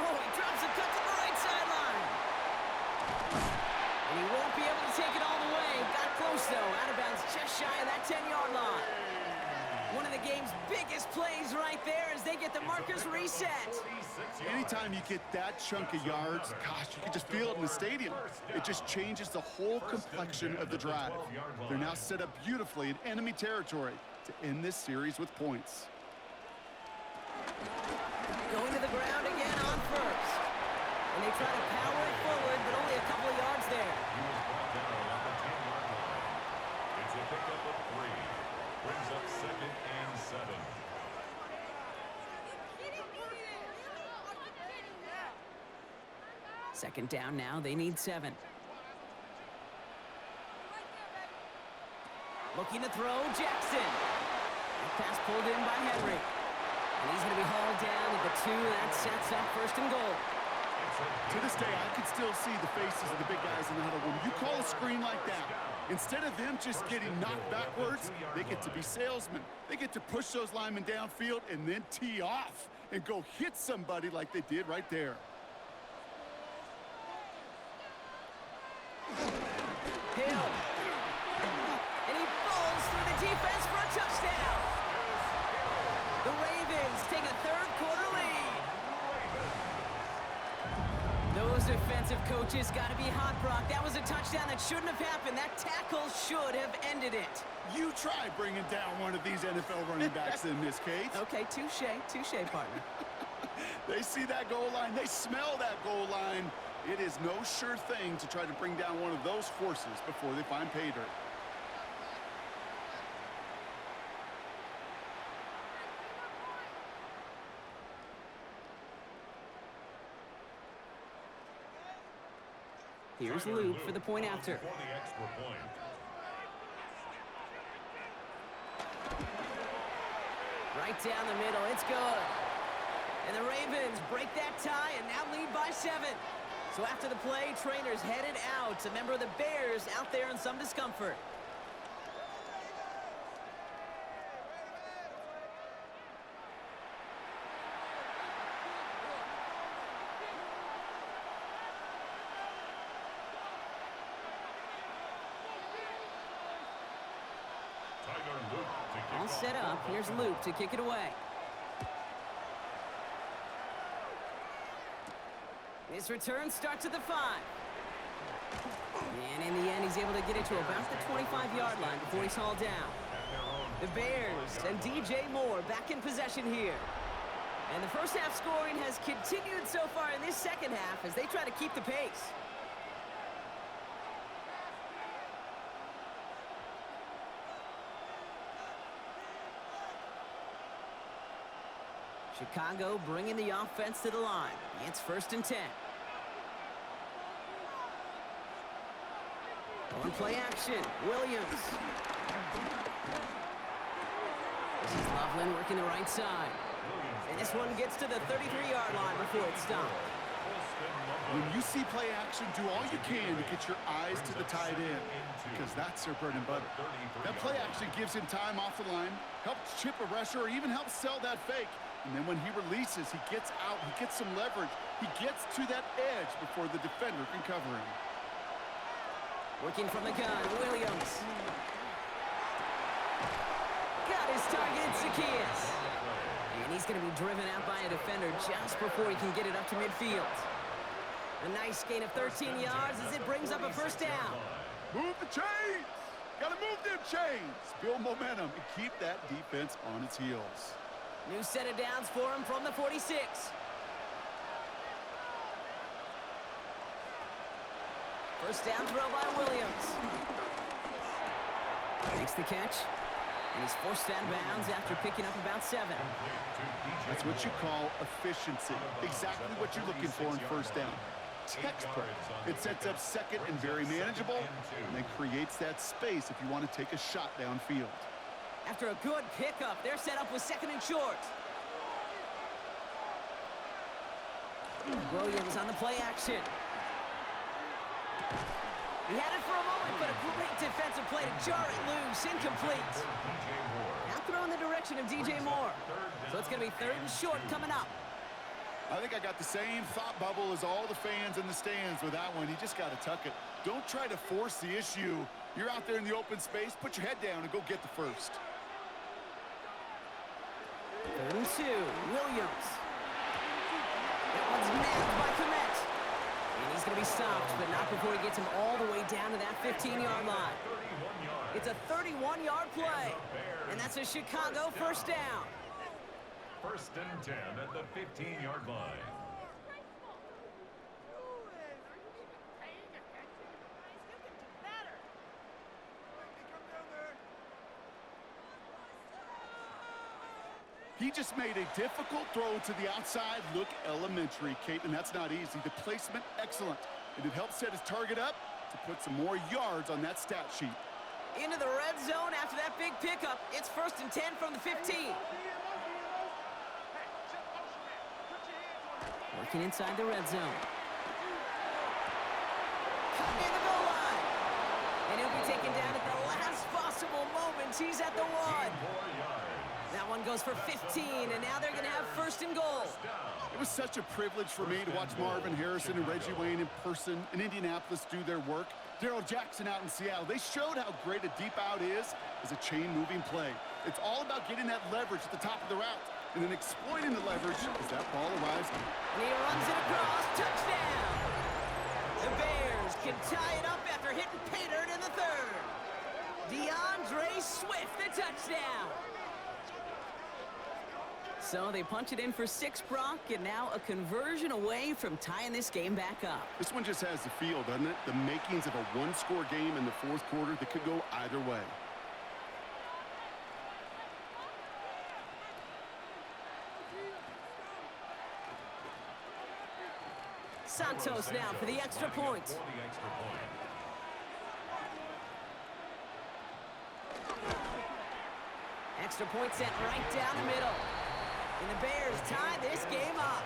[SPEAKER 1] Oh, he drops a cut to the right sideline. And he won't be able to take it all the way. Got close, though. Out of bounds just shy of that 10-yard line. One of the game's biggest plays right there as they get the markers reset.
[SPEAKER 3] Anytime you get that chunk of yards, gosh, you can just feel it in the stadium. It just changes the whole complexion of the drive. They're now set up beautifully in enemy territory to end this series with points.
[SPEAKER 1] Going to the ground again on first. And they try to power it forward, but only a couple of yards there.
[SPEAKER 2] He was brought down at the 10-yard line. It's a pickup of 3. Brings up 2nd and 7.
[SPEAKER 1] Second down now. They need 7. Looking to throw, Jackson. Pass pulled in by Henry. And he's going to be hauled down at the 2. That sets up 1st and goal.
[SPEAKER 3] To this day, I can still see the faces of the big guys in the huddle. When you call a screen like that, instead of them just getting knocked backwards, they get to be salesmen. They get to push those linemen downfield and then tee off and go hit somebody like they did right there.
[SPEAKER 1] Hill. And he falls through the defense for a touchdown. The Ravens take a third-quarter lead. Those defensive coaches got to be hot, Brock. That was a touchdown that shouldn't have happened. That tackle should have ended it.
[SPEAKER 3] You try bringing down one of these NFL running backs in this case.
[SPEAKER 1] Okay, touche, partner.
[SPEAKER 3] They see that goal line. They smell that goal line. It is no sure thing to try to bring down one of those horses before they find pay dirt.
[SPEAKER 1] Here's Luke for the point after.
[SPEAKER 2] For the extra point.
[SPEAKER 1] Right down the middle, it's good. And the Ravens break that tie and now lead by 7. So after the play, trainers headed out. A member of the Bears out there in some discomfort. All set up. Here's Luke to kick it away. His return starts at the 5. And in the end, he's able to get it to about the 25-yard line before he's hauled down. The Bears and DJ Moore back in possession here. And the first half scoring has continued so far in this second half as they try to keep the pace. Chicago bringing the offense to the line. It's 1st and 10. On play action, Williams. This is Loveland working the right side. And this one gets to the 33-yard line before it's stopped.
[SPEAKER 3] When you see play action, do all you can to get your eyes to the tight end, because that's their bread and butter. That play action gives him time off the line, helps chip a rusher, or even helps sell that fake. And then when he releases, he gets out, he gets some leverage. He gets to that edge before the defender can cover him.
[SPEAKER 1] Working from the gun, Williams. Got his target, Zacchaeus. And he's going to be driven out by a defender just before he can get it up to midfield. A nice gain of 13 yards as it brings up a first down.
[SPEAKER 3] Move the chains. Got to move them chains. Build momentum and keep that defense on its heels.
[SPEAKER 1] New set of downs for him from the 46. First down throw by Williams. Makes the catch. And he's forced out of bounds after picking up about 7.
[SPEAKER 3] That's what you call efficiency. Exactly what you're looking for in first down. Textbook. It sets up second and very manageable, and then creates that space if you want to take a shot downfield.
[SPEAKER 1] After a good pickup, they're set up with second and short. Williams on the play action. He had it for a moment, but a great defensive play to jar it loose. Incomplete. Now throw in the direction of DJ Moore. So it's going to be third and short coming up.
[SPEAKER 3] I think I got the same thought bubble as all the fans in the stands with that one. You just got to tuck it. Don't try to force the issue. You're out there in the open space. Put your head down and go get the first.
[SPEAKER 1] Third and 2. Williams. That one's nabbed by Komet. And he's going to be stopped, but not before he gets him all the way down to that 15-yard line. It's a 31-yard play. And that's a Chicago first down.
[SPEAKER 2] First and 10 at the 15-yard line.
[SPEAKER 3] He just made a difficult throw to the outside look elementary, Kate, and that's not easy. The placement, excellent. And it helped set his target up to put some more yards on that stat sheet.
[SPEAKER 1] Into the red zone after that big pickup. It's first and 10 from the 15. Working inside the red zone. Cut near the goal line. And he'll be taken down at the last possible moment. He's at the 1. That one goes for 15, and now they're going to have first and goal.
[SPEAKER 3] It was such a privilege for me to watch Marvin Harrison and Reggie Wayne in person in Indianapolis do their work. Darrell Jackson out in Seattle. They showed how great a deep out is as a chain-moving play. It's all about getting that leverage at the top of the route and then exploiting the leverage as that ball arrives.
[SPEAKER 1] And he runs it across. Touchdown! The Bears can tie it up after hitting pay dirt in the third. DeAndre Swift, the touchdown. So they punch it in for 6, Brock, and now a conversion away from tying this game back up.
[SPEAKER 3] This one just has the feel, doesn't it? The makings of a one-score game in the fourth quarter that could go either way.
[SPEAKER 1] Santos now for the extra point. Extra point sent right down the middle. And the Bears tie this game up.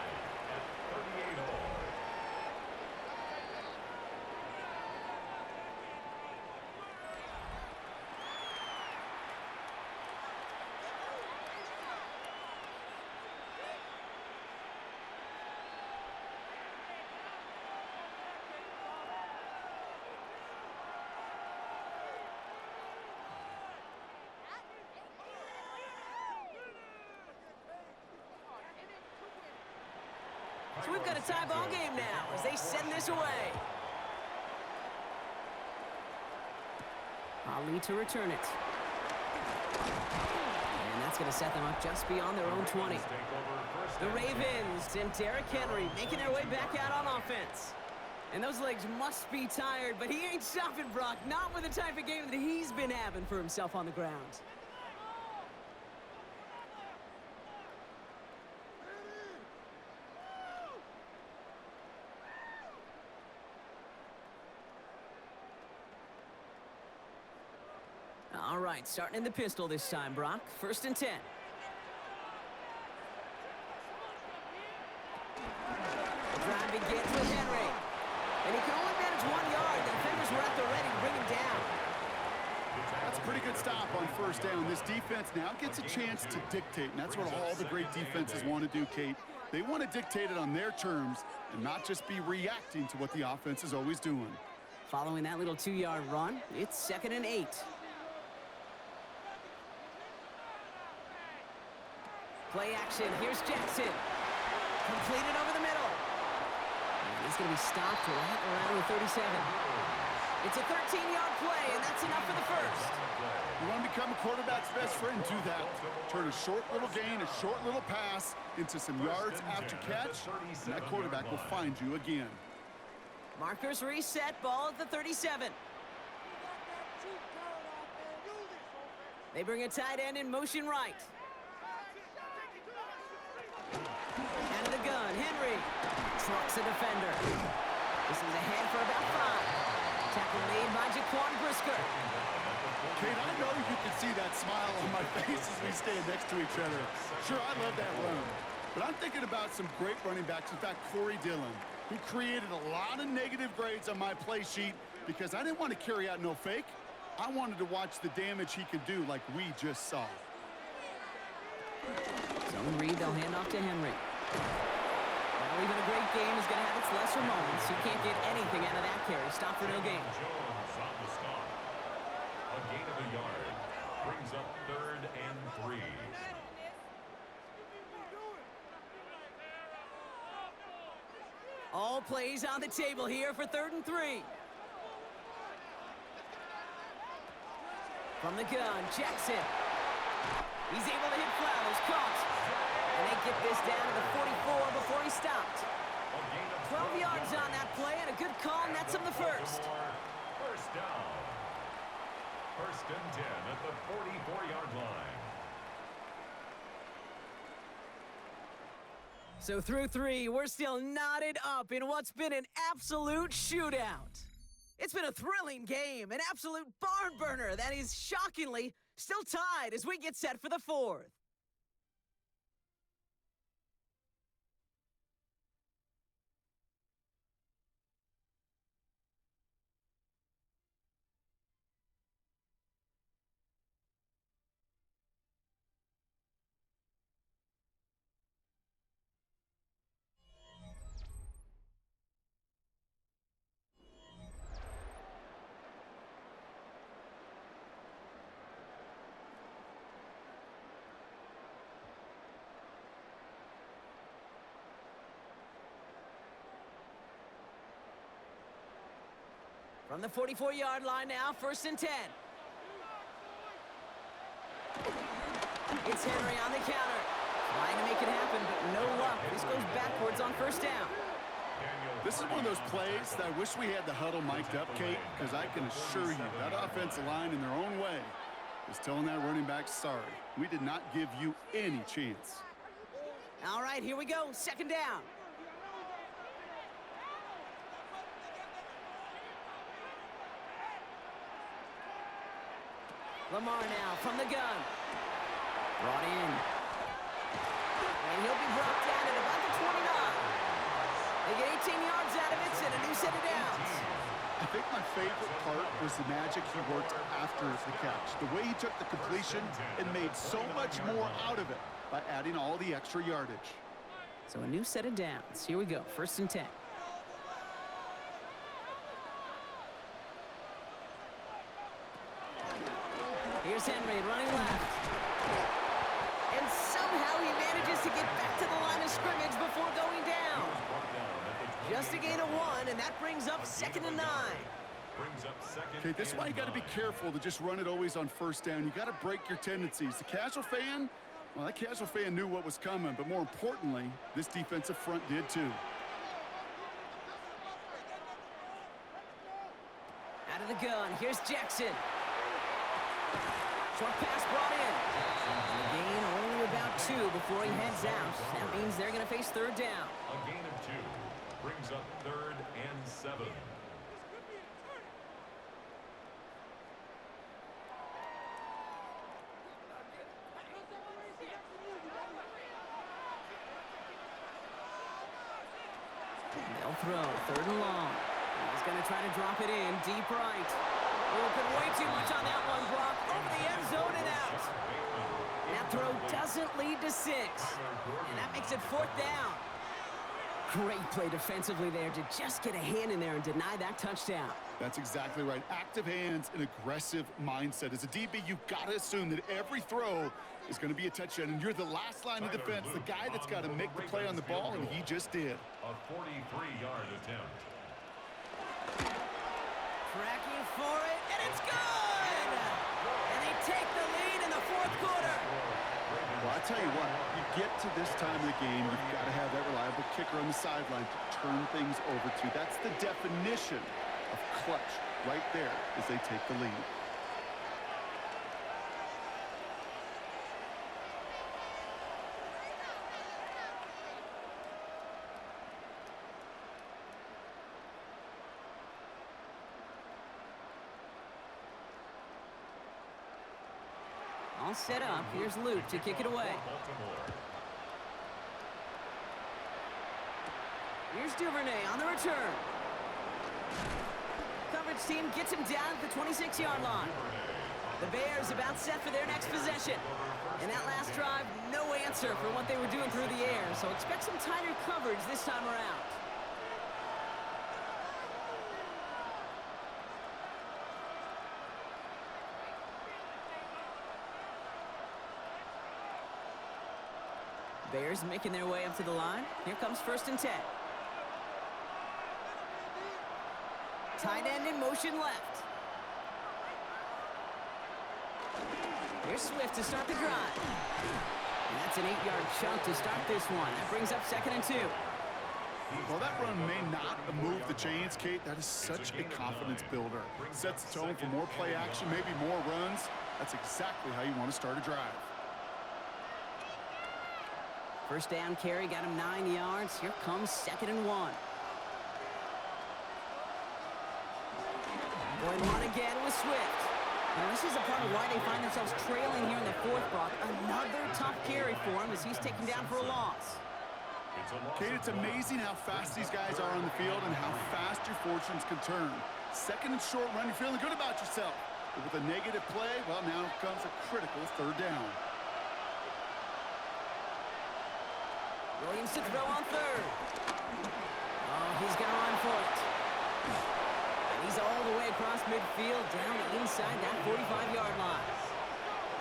[SPEAKER 1] So we've got a tie ball game now as they send this away. Ali to return it. And that's going to set them up just beyond their own 20. The Ravens and Derrick Henry making their way back out on offense. And those legs must be tired, but he ain't stopping, Brock. Not with the type of game that he's been having for himself on the ground. All right, starting in the pistol this time, Brock. First and 10. The drive begins with Henry. And he can only manage 1 yard. The defenders were at the ready to bring him down.
[SPEAKER 3] That's a pretty good stop on first down. This defense now gets a chance to dictate, and that's what all the great defenses want to do, Kate. They want to dictate it on their terms and not just be reacting to what the offense is always doing.
[SPEAKER 1] Following that little 2-yard run, it's 2nd and 8. Play action. Here's Jackson. Completed over the middle. And He's going to be stopped right around the 37. It's a 13-yard play, and that's enough for the first.
[SPEAKER 3] You want to become a quarterback's best friend, do that. Turn a short little gain, a short little pass into some yards after catch, and that quarterback will find you again.
[SPEAKER 1] Markers reset, ball at the 37. They bring a tight end in motion right. Out of the gun, Henry trucks a defender. This is ahead for about 5. Tackle made by Jaquan Brisker.
[SPEAKER 3] Kate, I know you can see that smile on my face as we stand next to each other. Sure, I love that run. But I'm thinking about some great running backs. In fact, Corey Dillon, who created a lot of negative grades on my play sheet because I didn't want to carry out no fake. I wanted to watch the damage he could do like we just saw.
[SPEAKER 1] Zone read, they'll hand off to Henry. Well, even a great game is going to have its lesser moments. You can't get anything out of that carry. Stop for no gain.
[SPEAKER 2] Jones on the stop. A gain of a yard. Brings up 3rd and 3.
[SPEAKER 1] All plays on the table here for 3rd and 3. From the gun, Jackson. He's able to hit Flowers, caught. And they get this down to the 44 before he stopped. 12 yards on that play, and a good call nets him the first.
[SPEAKER 2] First down. 1st and 10 at the 44-yard line.
[SPEAKER 1] So through 3, we're still knotted up in what's been an absolute shootout. It's been a thrilling game, an absolute barn burner that is shockingly still tied as we get set for the 4th. From the 44-yard line now, 1st and 10. It's Henry on the counter. Trying to make it happen, but no luck. This goes backwards on 1st down.
[SPEAKER 3] This is one of those plays that I wish we had the huddle mic'd up, Kate, because I can assure you that offensive line in their own way is telling that running back, sorry, we did not give you any chance.
[SPEAKER 1] All right, here we go, 2nd down. Lamar now from the gun. Brought in. And he'll be brought down at about the 29. They get 18 yards out of it and a new set of downs.
[SPEAKER 3] I think my favorite part was the magic he worked after the catch. The way he took the completion and made so much more out of it by adding all the extra yardage.
[SPEAKER 1] So a new set of downs. Here we go, 1st and 10. Here's Henry running left. And somehow he manages to get back to the line of scrimmage before going down. Just a gain of 1, and that brings up 2nd and 9.
[SPEAKER 3] Okay, this is why you got to be careful to just run it always on 1st down. You got to break your tendencies. The casual fan, well, that casual fan knew what was coming, but more importantly, this defensive front did too.
[SPEAKER 1] Out of the gun, here's Jackson. Short pass brought in. And a gain only about 2 before he heads out. That means they're going to face 3rd down.
[SPEAKER 2] A gain of 2 brings up 3rd and 7.
[SPEAKER 1] They'll throw 3rd and long. He's going to try to drop it in deep right. Open way too much on that one, Brock. Over the end zone and out. That throw doesn't lead to 6. And that makes it 4th down. Great play defensively there to just get a hand in there and deny that touchdown.
[SPEAKER 3] That's exactly right. Active hands and aggressive mindset. As a DB, you've got to assume that every throw is going to be a touchdown, and you're the last line of defense, the guy that's got to make the play on the ball, and he just did.
[SPEAKER 2] A 43-yard attempt.
[SPEAKER 1] Tracking for it, and it's good! And they take the lead in the fourth quarter.
[SPEAKER 3] Well, I tell you what, you get to this time of the game, you've got to have that reliable kicker on the sideline to turn things over to. That's the definition of clutch right there as they take the lead.
[SPEAKER 1] All set up. Here's Luke to kick it away. Here's Duvernay on the return. Coverage team gets him down at the 26-yard line. The Bears about set for their next possession. And that last drive, no answer for what they were doing through the air. So expect some tighter coverage this time around. Bears making their way up to the line. Here comes 1st and 10. Tight end in motion left. Here's Swift to start the drive. And that's an 8-yard chunk to start this one. That brings up 2nd and 2.
[SPEAKER 3] Well, that run may not move the chains, Kate. That is such a confidence builder. Sets the tone for more play action, maybe more runs. That's exactly how you want to start a drive.
[SPEAKER 1] First down carry got him 9 yards. Here comes 2nd and 1. Going on again with Swift. Now this is a part of why they find themselves trailing here in the fourth, Brock. Another tough carry for him as he's taken down for a loss.
[SPEAKER 3] Kate, it's amazing how fast these guys are on the field and how fast your fortunes can turn. 2nd and short run, you're feeling good about yourself. But with a negative play, well, now comes a critical 3rd down.
[SPEAKER 1] Williams to throw on 3rd. Oh, he's going to run for it. And he's all the way across midfield, down inside that 45-yard line.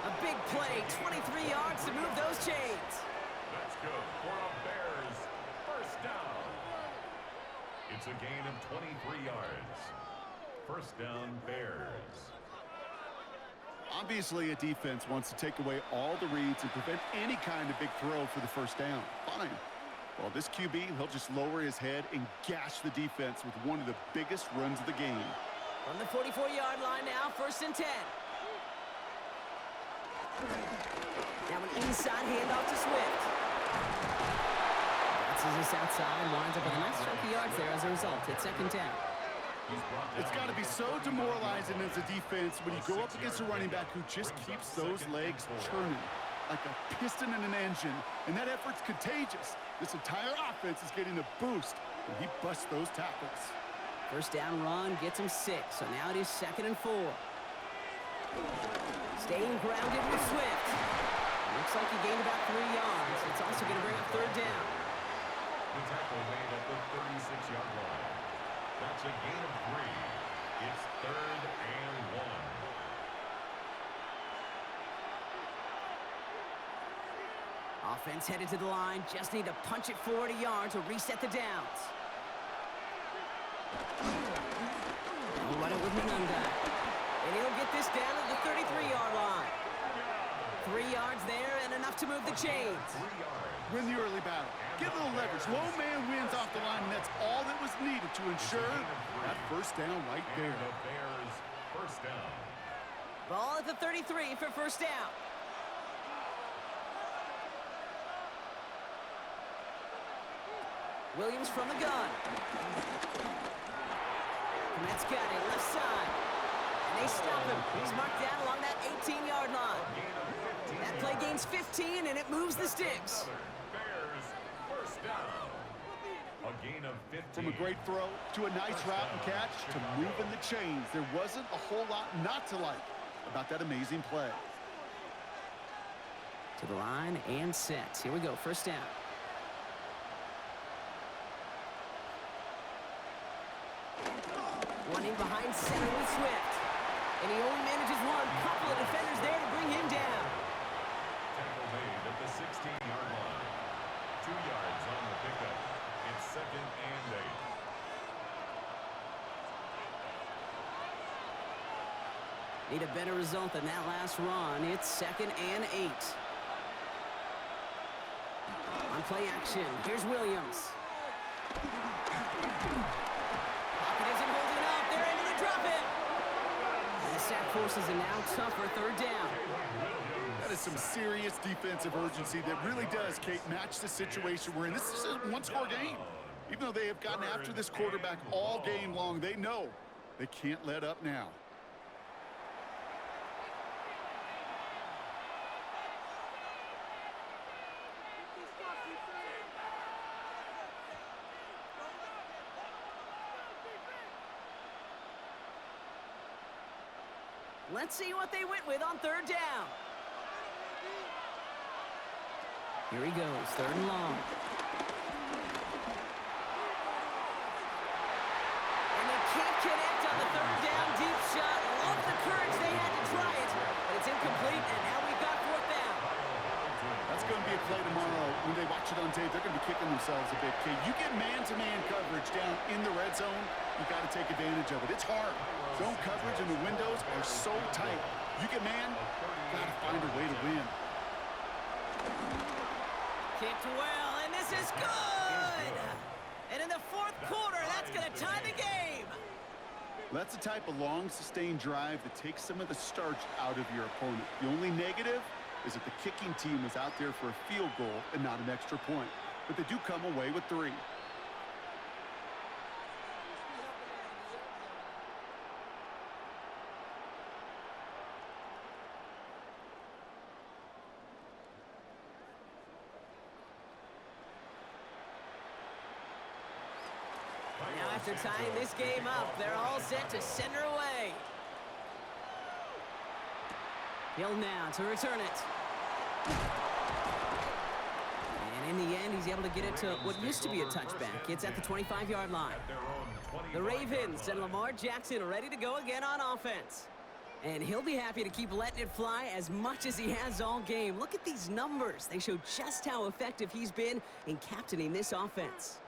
[SPEAKER 1] A big play, 23 yards to move those chains.
[SPEAKER 2] That's good for the Bears. First down. It's a gain of 23 yards. First down, Bears.
[SPEAKER 3] Obviously, a defense wants to take away all the reads and prevent any kind of big throw for the first down. Fine. Well, this QB, he'll just lower his head and gash the defense with one of the biggest runs of the game.
[SPEAKER 1] From the 44-yard line now, 1st and 10. Now an inside handoff to Swift. Bounces this outside, winds up with a nice chunk of yards there as a result. It's 2nd down.
[SPEAKER 3] It's got to be so demoralizing as a defense when you go up against a running back who just keeps those legs churning like a piston in an engine, and that effort's contagious. This entire offense is getting a boost when he busts those tackles.
[SPEAKER 1] First down run gets him 6, so now it is 2nd and 4. Staying grounded with Swift. Looks like he gained about 3 yards. It's also going to bring up 3rd down.
[SPEAKER 2] The tackle made at the 36-yard line. That's a gain of 3. It's 3rd and 1.
[SPEAKER 1] Offense headed to the line. Just need to punch it 40 yards or reset the downs. They'll run it with Menunga. And he'll get this down at the 33-yard line. 3 yards there and enough to move the chains.
[SPEAKER 3] Win the early battle. Get a little leverage. Low man wins off the line, and that's all that was needed to ensure that first down right there.
[SPEAKER 2] The Bears first down.
[SPEAKER 1] Ball at the 33 for first down. Williams from the gun. Komet's got it, left side. And they stop him. He's marked down along that 18-yard line. That play gains 15, and it moves the sticks.
[SPEAKER 2] Bears first down. A gain of 15.
[SPEAKER 3] From a great throw to a nice route and catch to moving the chains. There wasn't a whole lot not to like about that amazing play.
[SPEAKER 1] To the line and set. Here we go, first down. One in behind center with Swift. And he only manages one. Couple of defenders there to bring him down.
[SPEAKER 2] Tackle made at the 16-yard line. 2 yards on the pickup. It's 2nd and 8.
[SPEAKER 1] Need a better result than that last run. It's 2nd and 8. On play action, here's Williams. Pocket isn't holding up. They're into the drop it. And the sack forces a now tougher 3rd down.
[SPEAKER 3] That is some serious defensive urgency that really does, Kate, match the situation we're in. This is a one-score game. Even though they have gotten after this quarterback all game long, they know they can't let up now.
[SPEAKER 1] Let's see what they went with on 3rd down. Here he goes, 3rd and long. And they can't connect on the 3rd down deep shot. Love the courage they had to try it, but it's incomplete, and now we've got 4th down.
[SPEAKER 3] That's going to be a play tomorrow. When they watch it on tape, they're going to be kicking themselves a bit, Kate. You get man-to-man coverage down in the red zone, you got to take advantage of it. It's hard. Zone coverage and the windows are so tight. You get man, got to find a way to win.
[SPEAKER 1] Kicked well, and this is good! And in the 4th quarter, that's going to tie the game.
[SPEAKER 3] That's the type of long, sustained drive that takes some of the starch out of your opponent. The only negative is that the kicking team is out there for a field goal and not an extra point. But they do come away with 3.
[SPEAKER 1] Now after tying this game up, they're all set to send her away. Hill now to return it. And in the end, he's able to get it to what used to be a touchback. It's at the 25-yard line. The Ravens and Lamar Jackson are ready to go again on offense. And he'll be happy to keep letting it fly as much as he has all game. Look at these numbers. They show just how effective he's been in captaining this offense.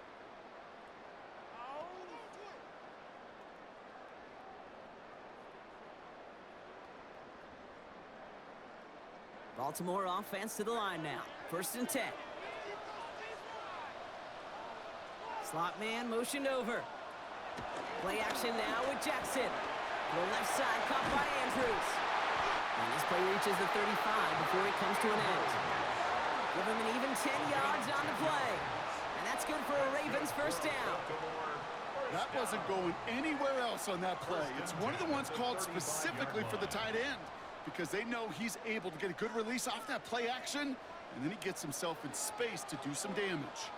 [SPEAKER 1] Baltimore offense to the line now. 1st and 10. Slot man motioned over. Play action now with Jackson. To the left side, caught by Andrews. And this play reaches the 35 before it comes to an end. Give him an even 10 yards on the play. And that's good for a Ravens 1st down.
[SPEAKER 3] That wasn't going anywhere else on that play. It's one of the ones called specifically for the tight end, because they know he's able to get a good release off that play action, and then he gets himself in space to do some damage.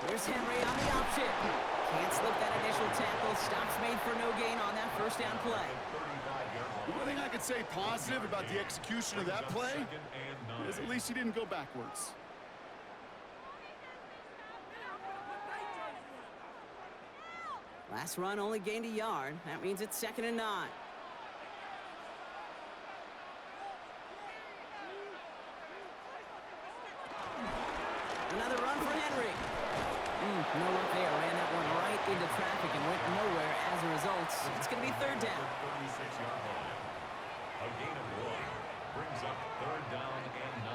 [SPEAKER 1] Here's Henry on the option. Can't slip that initial tackle. Stops made for no gain on that 1st down play.
[SPEAKER 3] The one thing I could say positive about the execution of that play is at least he didn't go backwards.
[SPEAKER 1] Last run only gained a yard. That means it's 2nd and 9. Another run for Henry. No luck there. Ran that one right into traffic and went nowhere as a result. It's going to be 3rd down.
[SPEAKER 2] 36-yard line. A gain of 1 brings up 3rd down and 9.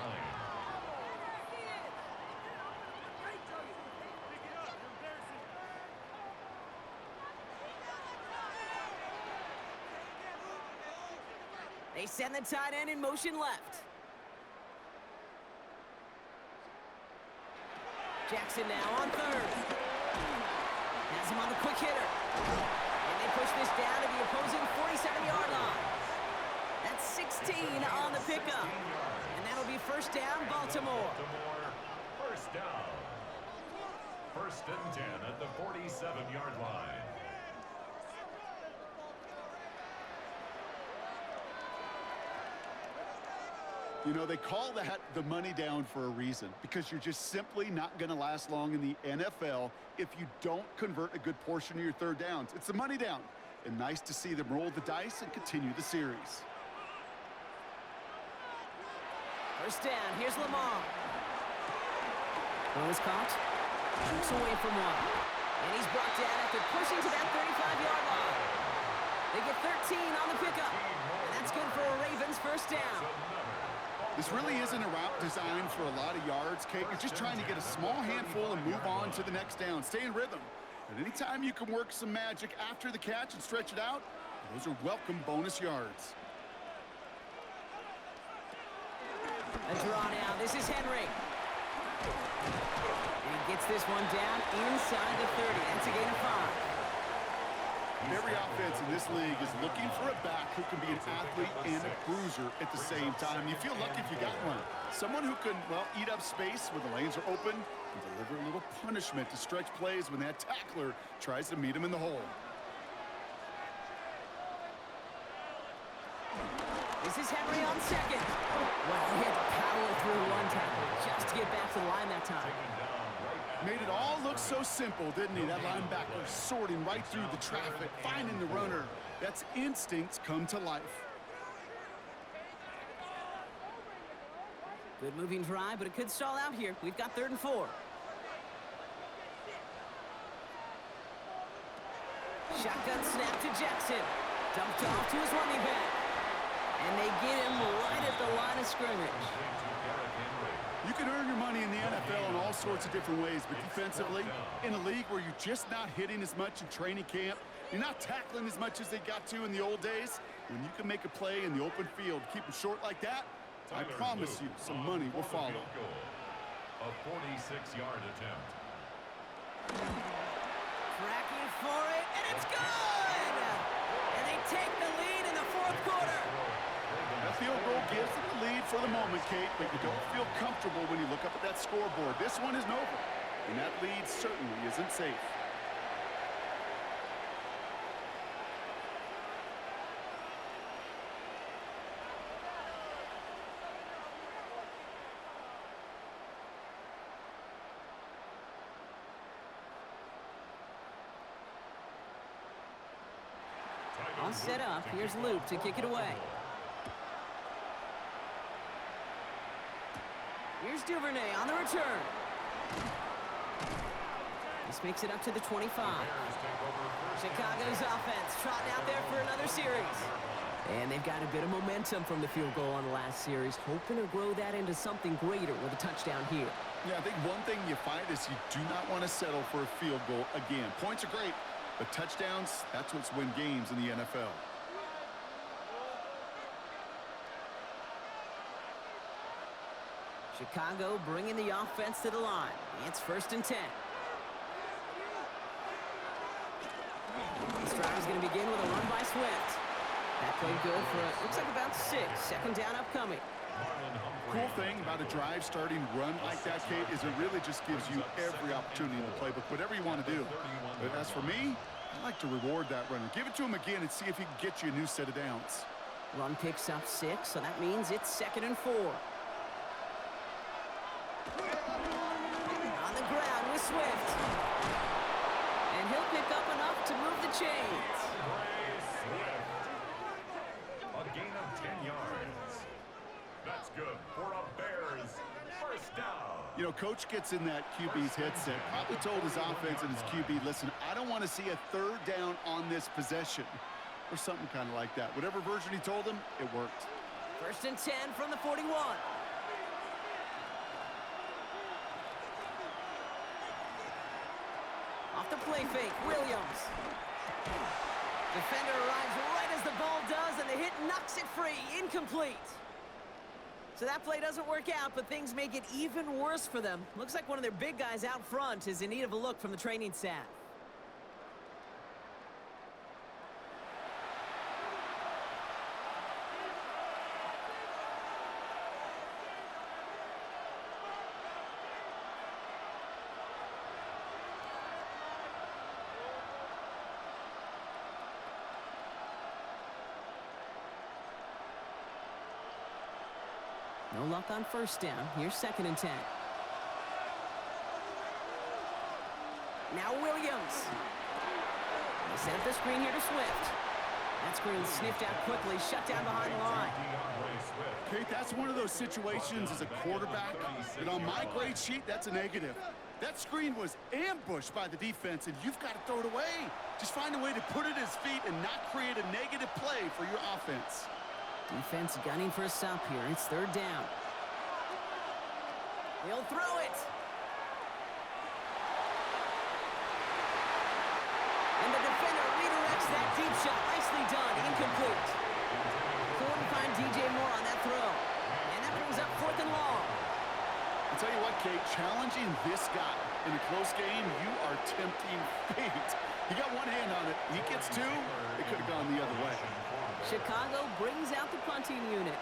[SPEAKER 1] They send the tight end in motion left. Jackson now on 3rd. Has him on the quick hitter. And they push this down to the opposing 47-yard line. That's 16 on the pickup. And that'll be 1st down, Baltimore.
[SPEAKER 2] 1st down. 1st and 10 at the 47-yard line.
[SPEAKER 3] You know, they call that the money down for a reason, because you're just simply not going to last long in the NFL if you don't convert a good portion of your third downs. It's the money down. And nice to see them roll the dice and continue the series.
[SPEAKER 1] First down, here's Lamar. Throw is caught. Shoots away from one. And he's brought down after pushing to that 35-yard line. They get 13 on the pickup. And that's good for a Ravens first down.
[SPEAKER 3] This really isn't a route designed for a lot of yards, Kate. You're just trying to get a small handful and move on to the next down. Stay in rhythm. But anytime you can work some magic after the catch and stretch it out, those are welcome bonus yards.
[SPEAKER 1] A draw now. This is Henry. And he gets this one down inside the 30. That's a gain of 5.
[SPEAKER 3] Every offense in this league is looking for a back who can be an athlete and a bruiser at the same time. You feel lucky if you got one. Someone who can, well, eat up space when the lanes are open and deliver a little punishment to stretch plays when that tackler tries to meet him in the hole.
[SPEAKER 1] This is Henry on second. Well, he had to power through one tackle just to get back to the line that time.
[SPEAKER 3] Made it all look so simple, didn't he? That linebacker sorting right through the traffic, finding the runner. That's instincts come to life.
[SPEAKER 1] Good moving drive, but it could stall out here. We've got 3rd and 4. Shotgun snap to Jackson. Dumped off to his running back. And they get him right at the line of scrimmage.
[SPEAKER 3] You can earn your money in the NFL in all sorts of different ways, but defensively, in a league where you're just not hitting as much in training camp, you're not tackling as much as they got to in the old days, when you can make a play in the open field, keep them short like that, I promise you some money will follow.
[SPEAKER 2] A 46-yard attempt.
[SPEAKER 1] Tracking for it, and it's good! And they take the lead in the 4th quarter.
[SPEAKER 3] That field goal gives them the lead for the moment, Kate, but you don't feel comfortable when you look up at that scoreboard. This one isn't over, and that lead certainly isn't safe.
[SPEAKER 1] All set up. Here's Luke to kick it away. Here's Duvernay on the return. This makes it up to the 25. Chicago's offense trotting out there for another series. And they've got a bit of momentum from the field goal on the last series, hoping to grow that into something greater with a touchdown here.
[SPEAKER 3] Yeah, I think one thing you find is you do not want to settle for a field goal again. Points are great, but touchdowns, that's what's win games in the NFL.
[SPEAKER 1] Chicago bringing the offense to the line. It's 1st and 10. This drive is going to begin with a run by Swift. That played good for, looks like about 6. 2nd down upcoming.
[SPEAKER 3] Cool thing about a drive starting run like that, Kate, is it really just gives you every opportunity in the playbook, whatever you want to do. But as for me, I like to reward that runner. Give it to him again and see if he can get you a new set of downs.
[SPEAKER 1] Run picks up 6, so that means it's 2nd and 4. On the ground with Swift. And he'll pick up enough to move the chains.
[SPEAKER 2] A gain of 10 yards. That's good for a Bears first down.
[SPEAKER 3] You know, Coach gets in that QB's headset, probably told his offense and his QB, listen, I don't want to see a 3rd down on this possession. Or something kind of like that. Whatever version he told him, it worked.
[SPEAKER 1] 1st and 10 from the 41. Off the play fake, Williams. Defender arrives right as the ball does, and the hit knocks it free. Incomplete. So that play doesn't work out, but things make it even worse for them. Looks like one of their big guys out front is in need of a look from the training staff. No luck on first down. Here's 2nd and 10. Now Williams. They set up the screen here to Swift. That screen sniffed out quickly, shut down behind the line.
[SPEAKER 3] Kate, that's one of those situations as a quarterback that on my grade sheet, that's a negative. That screen was ambushed by the defense, and you've got to throw it away. Just find a way to put it at his feet and not create a negative play for your offense.
[SPEAKER 1] Defense gunning for a stop here. It's 3rd down. He'll throw it. And the defender redirects that deep shot. Nicely done. Incomplete. Couldn't find DJ Moore on that throw. And that brings up 4th and long.
[SPEAKER 3] I'll tell you what, Kate, challenging this guy in a close game, you are tempting fate. He got one hand on it. He gets 2. It could have gone the other way.
[SPEAKER 1] Chicago brings out the punting unit.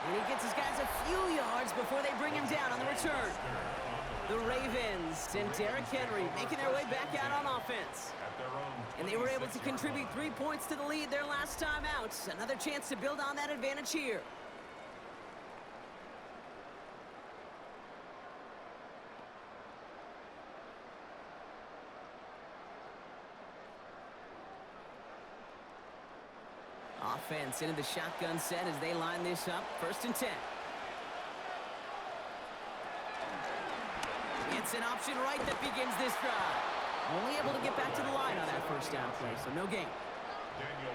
[SPEAKER 1] And he gets his guys a few yards before they bring him down on the return. The Ravens and Derrick Henry making their way back out on offense. And they were able to contribute 3 points to the lead their last time out. Another chance to build on that advantage here. Offense into the shotgun set as they line this up. 1st and 10. It's an option right that begins this drive. Only able to get back to the line on that 1st down play, so no gain.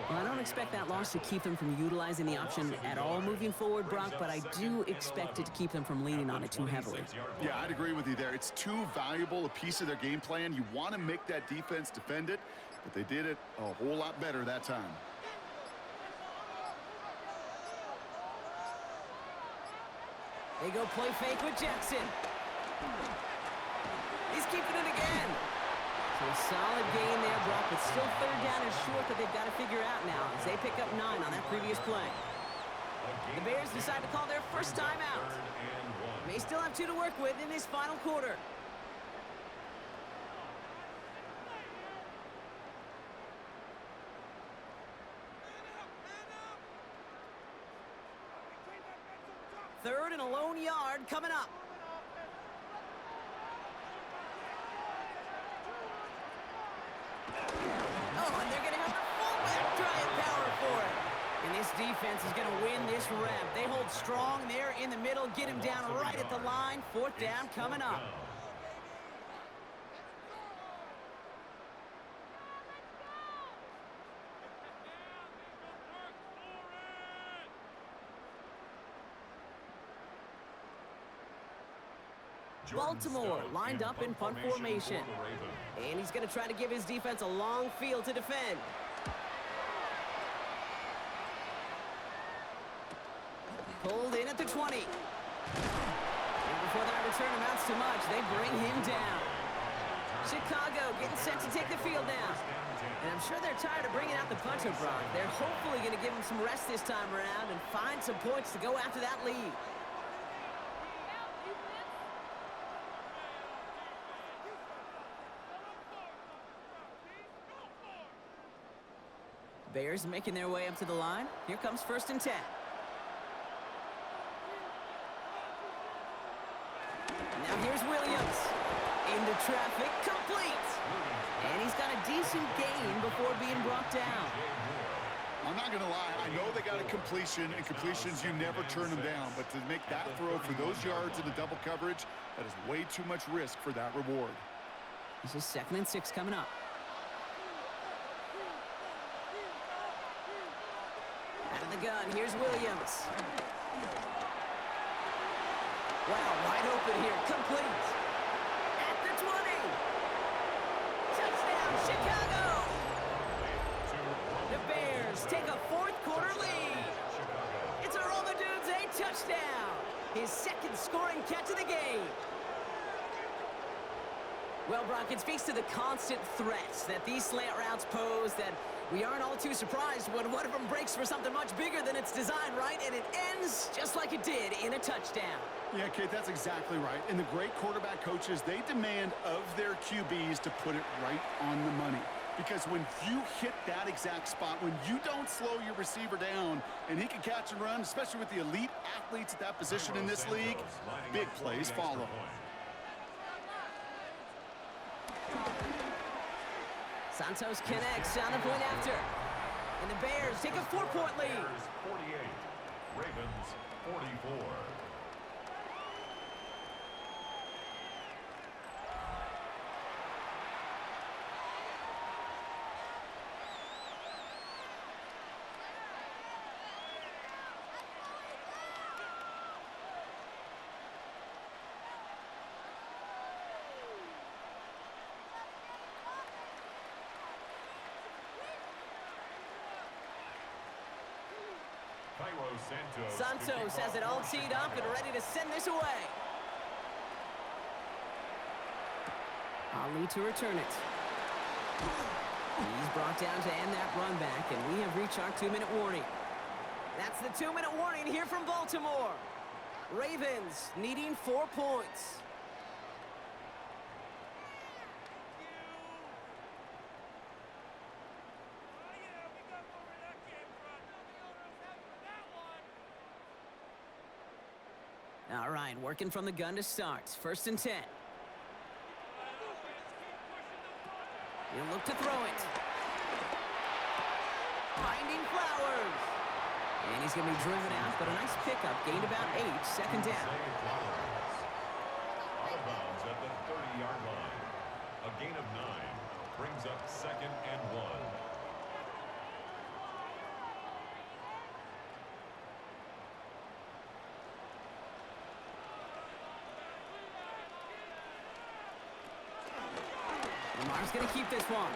[SPEAKER 1] Well, I don't expect that loss to keep them from utilizing the option at all moving forward, Brock, but I do expect it to keep them from leaning on it too heavily.
[SPEAKER 3] Yeah, I'd agree with you there. It's too valuable a piece of their game plan. You want to make that defense defend it, but they did it a whole lot better that time.
[SPEAKER 1] They go play fake with Jackson. He's keeping it again. So a solid gain there, Brock, but still 3rd down is short that they've got to figure out now as they pick up 9 on that previous play. The Bears decide to call their 1st time out. May still have 2 to work with in this final quarter. Third and a lone yard coming up. Oh, and they're going to have the fullback try and power for it. And this defense is going to win this rep. They hold strong there in the middle, get him down right at the line. 4th down coming up. Baltimore lined up in punt formation. And he's going to try to give his defense a long field to defend. Pulled in at the 20. And before that return amounts to much, they bring him down. Chicago getting set to take the field now. And I'm sure they're tired of bringing out the punter, Brock. They're hopefully going to give him some rest this time around and find some points to go after that lead. Bears making their way up to the line. Here comes 1st and 10. Now here's Williams. Into traffic, complete. And he's got a decent gain before being brought down.
[SPEAKER 3] I'm not going to lie. I know they got a completion, and completions, you never turn them down. But to make that throw for those yards in the double coverage, that is way too much risk for that reward.
[SPEAKER 1] This is 2nd and 6 coming up. Out of the gun, here's Williams. Wow, wide open here, complete. At the 20. Touchdown, Chicago! The Bears take a 4th quarter lead. It's a Roma Dudes, a touchdown. His 2nd scoring catch of the game. Well, Brock, it speaks to the constant threats that these slant routes pose that we aren't all too surprised when one of them breaks for something much bigger than it's designed, right? And it ends just like it did in a touchdown.
[SPEAKER 3] Yeah, Kate, that's exactly right. And the great quarterback coaches, they demand of their QBs to put it right on the money. because when you hit that exact spot, when you don't slow your receiver down and he can catch and run, especially with the elite athletes at that position in this league, big plays follow.
[SPEAKER 1] Santos connects on the point after. And the Bears take a 4-point lead.
[SPEAKER 2] Bears 48, Ravens 44.
[SPEAKER 1] Santos has it all teed up and ready to send this away. Ali to return it. He's brought down to end that run back, and we have reached our 2-minute warning. That's the 2-minute warning here from Baltimore. Ravens needing 4 points. All right, working from the gun to start. 1st and 10. He'll look to throw it. Finding Flowers. And he's going to be driven out, but a nice pickup. Gained about 8, 2nd down.
[SPEAKER 2] Out of bounds at the 30-yard line. A gain of 9 brings up 2nd and 1.
[SPEAKER 1] Lamar's going to keep this one.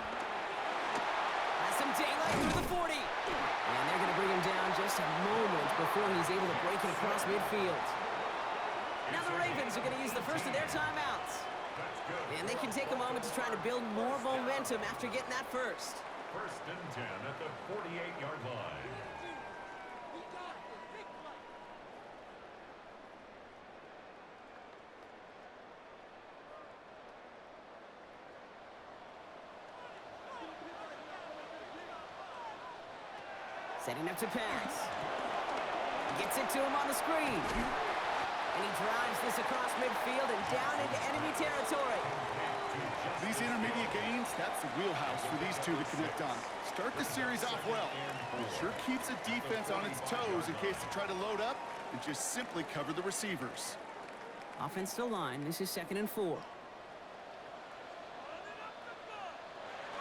[SPEAKER 1] Has some daylight through the 40. And they're going to bring him down just a moment before he's able to break it across midfield. Now the Ravens are going to use the first of their timeouts. And they can take a moment to try to build more momentum after getting that first.
[SPEAKER 2] 1st and 10 at the 48-yard line.
[SPEAKER 1] Setting up to pass. Gets it to him on the screen. And he drives this across midfield and down into enemy territory.
[SPEAKER 3] These intermediate gains, that's the wheelhouse for these two to connect on. Start the series off well. It sure keeps the defense on its toes in case they try to load up and just simply cover the receivers.
[SPEAKER 1] Offensive line, this is 2nd and 4.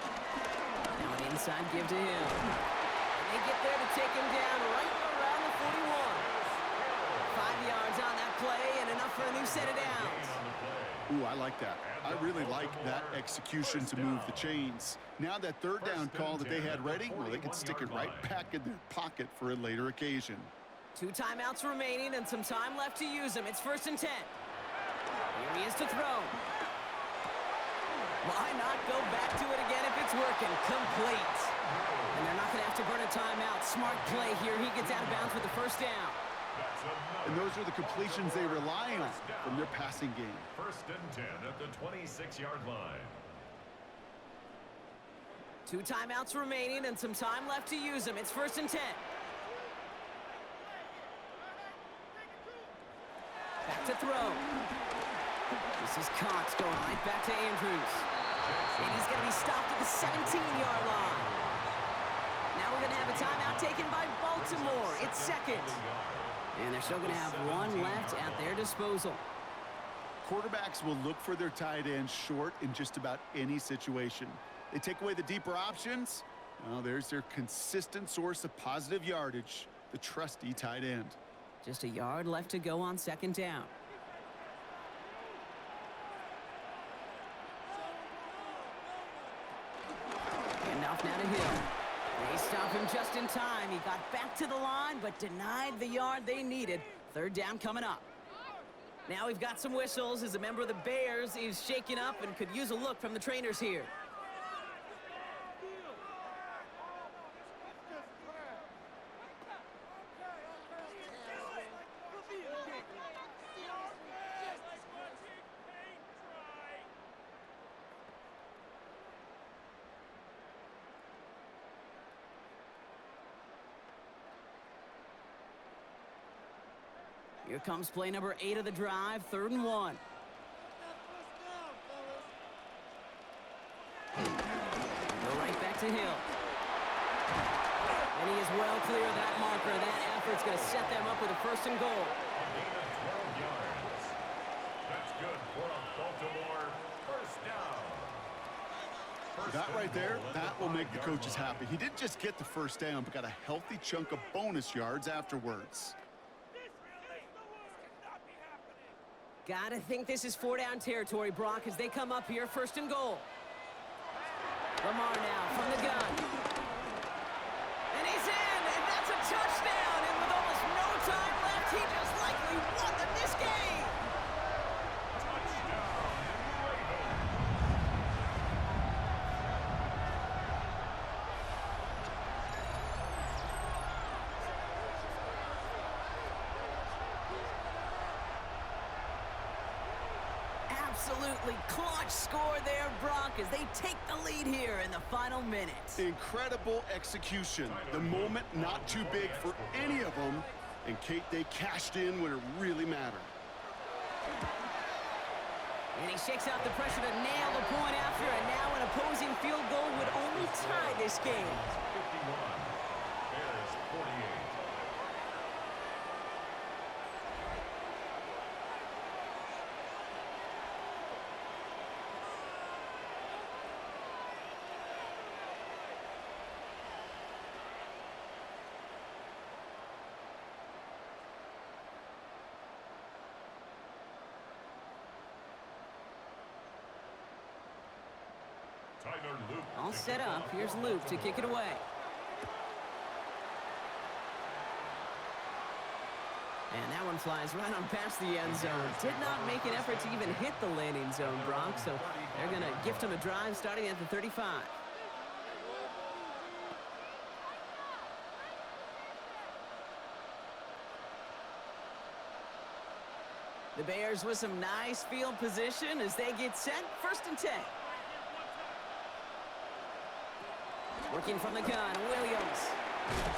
[SPEAKER 1] Now an inside give to him. They get there to take him down right around the 41. 5 yards on that play and enough for a new set of downs.
[SPEAKER 3] Ooh, I like that. I really like that execution to move the chains. Now that 3rd down call that they had ready, well, they can stick it right back in their pocket for a later occasion.
[SPEAKER 1] 2 timeouts remaining and some time left to use them. It's 1st and 10. Here he is to throw. Why not go back to it again if it's working? Complete. And they're not going to have to burn a timeout. Smart play here. He gets out of bounds with the 1st down.
[SPEAKER 3] And those are the completions they rely on from their passing game.
[SPEAKER 2] 1st and 10 at the 26-yard line.
[SPEAKER 1] 2 timeouts remaining and some time left to use them. It's 1st and 10. Back to throw. This is Cox going right back to Andrews. And he's going to be stopped at the 17-yard line. Now we're going to have a timeout taken by Baltimore. It's 2nd. And they're still going to have 1 left at their disposal.
[SPEAKER 3] Quarterbacks will look for their tight end short in just about any situation. They take away the deeper options. Well, there's their consistent source of positive yardage, the trusty tight end.
[SPEAKER 1] Just a yard left to go on 2nd down. And off now to Hill. They stop him just in time. He got back to the line, but denied the yard they needed. 3rd down coming up. Now we've got some whistles as a member of the Bears is shaken up and could use a look from the trainers here. Here comes play number 8 of the drive, 3rd and 1. Go right back to Hill. And he is well clear of that marker. That effort's going to set them up with a 1st and goal.
[SPEAKER 2] A gain of 12 yards. That's good for a Baltimore 1st down.
[SPEAKER 3] That right there, that will make the coaches happy. He didn't just get the 1st down, but got a healthy chunk of bonus yards afterwards.
[SPEAKER 1] Gotta think this is 4-down territory, Brock, as they come up here, 1st and goal. Lamar now from the gun. And he's in, and that's a touchdown. And with almost no time left, he just likely won this game.
[SPEAKER 2] Touchdown, Ravens.
[SPEAKER 1] Absolutely clutch score there, Brock, as they take the lead here in the final minutes.
[SPEAKER 3] Incredible execution. The moment not too big for any of them. And Kate, they cashed in when it really mattered.
[SPEAKER 1] And he shakes out the pressure to nail the point after, and now an opposing field goal would only tie this game.
[SPEAKER 2] 51. Bears 48. Tyler Luke.
[SPEAKER 1] All set up. Here's Luke to kick it away. And that one flies right on past the end zone. Did not make an effort to even hit the landing zone, Brock, so they're going to gift him a drive starting at the 35. The Bears with some nice field position as they get set. 1st and 10. Working from the gun, Williams.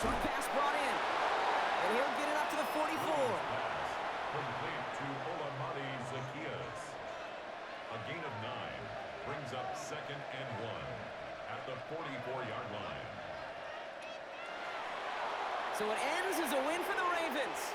[SPEAKER 1] Short pass brought in. And he'll get it up to the 44.
[SPEAKER 2] Complete to Olamide Zacchaeus. A gain of 9 brings up 2nd and 1 at the 44-yard line.
[SPEAKER 1] So it ends as a win for the Ravens.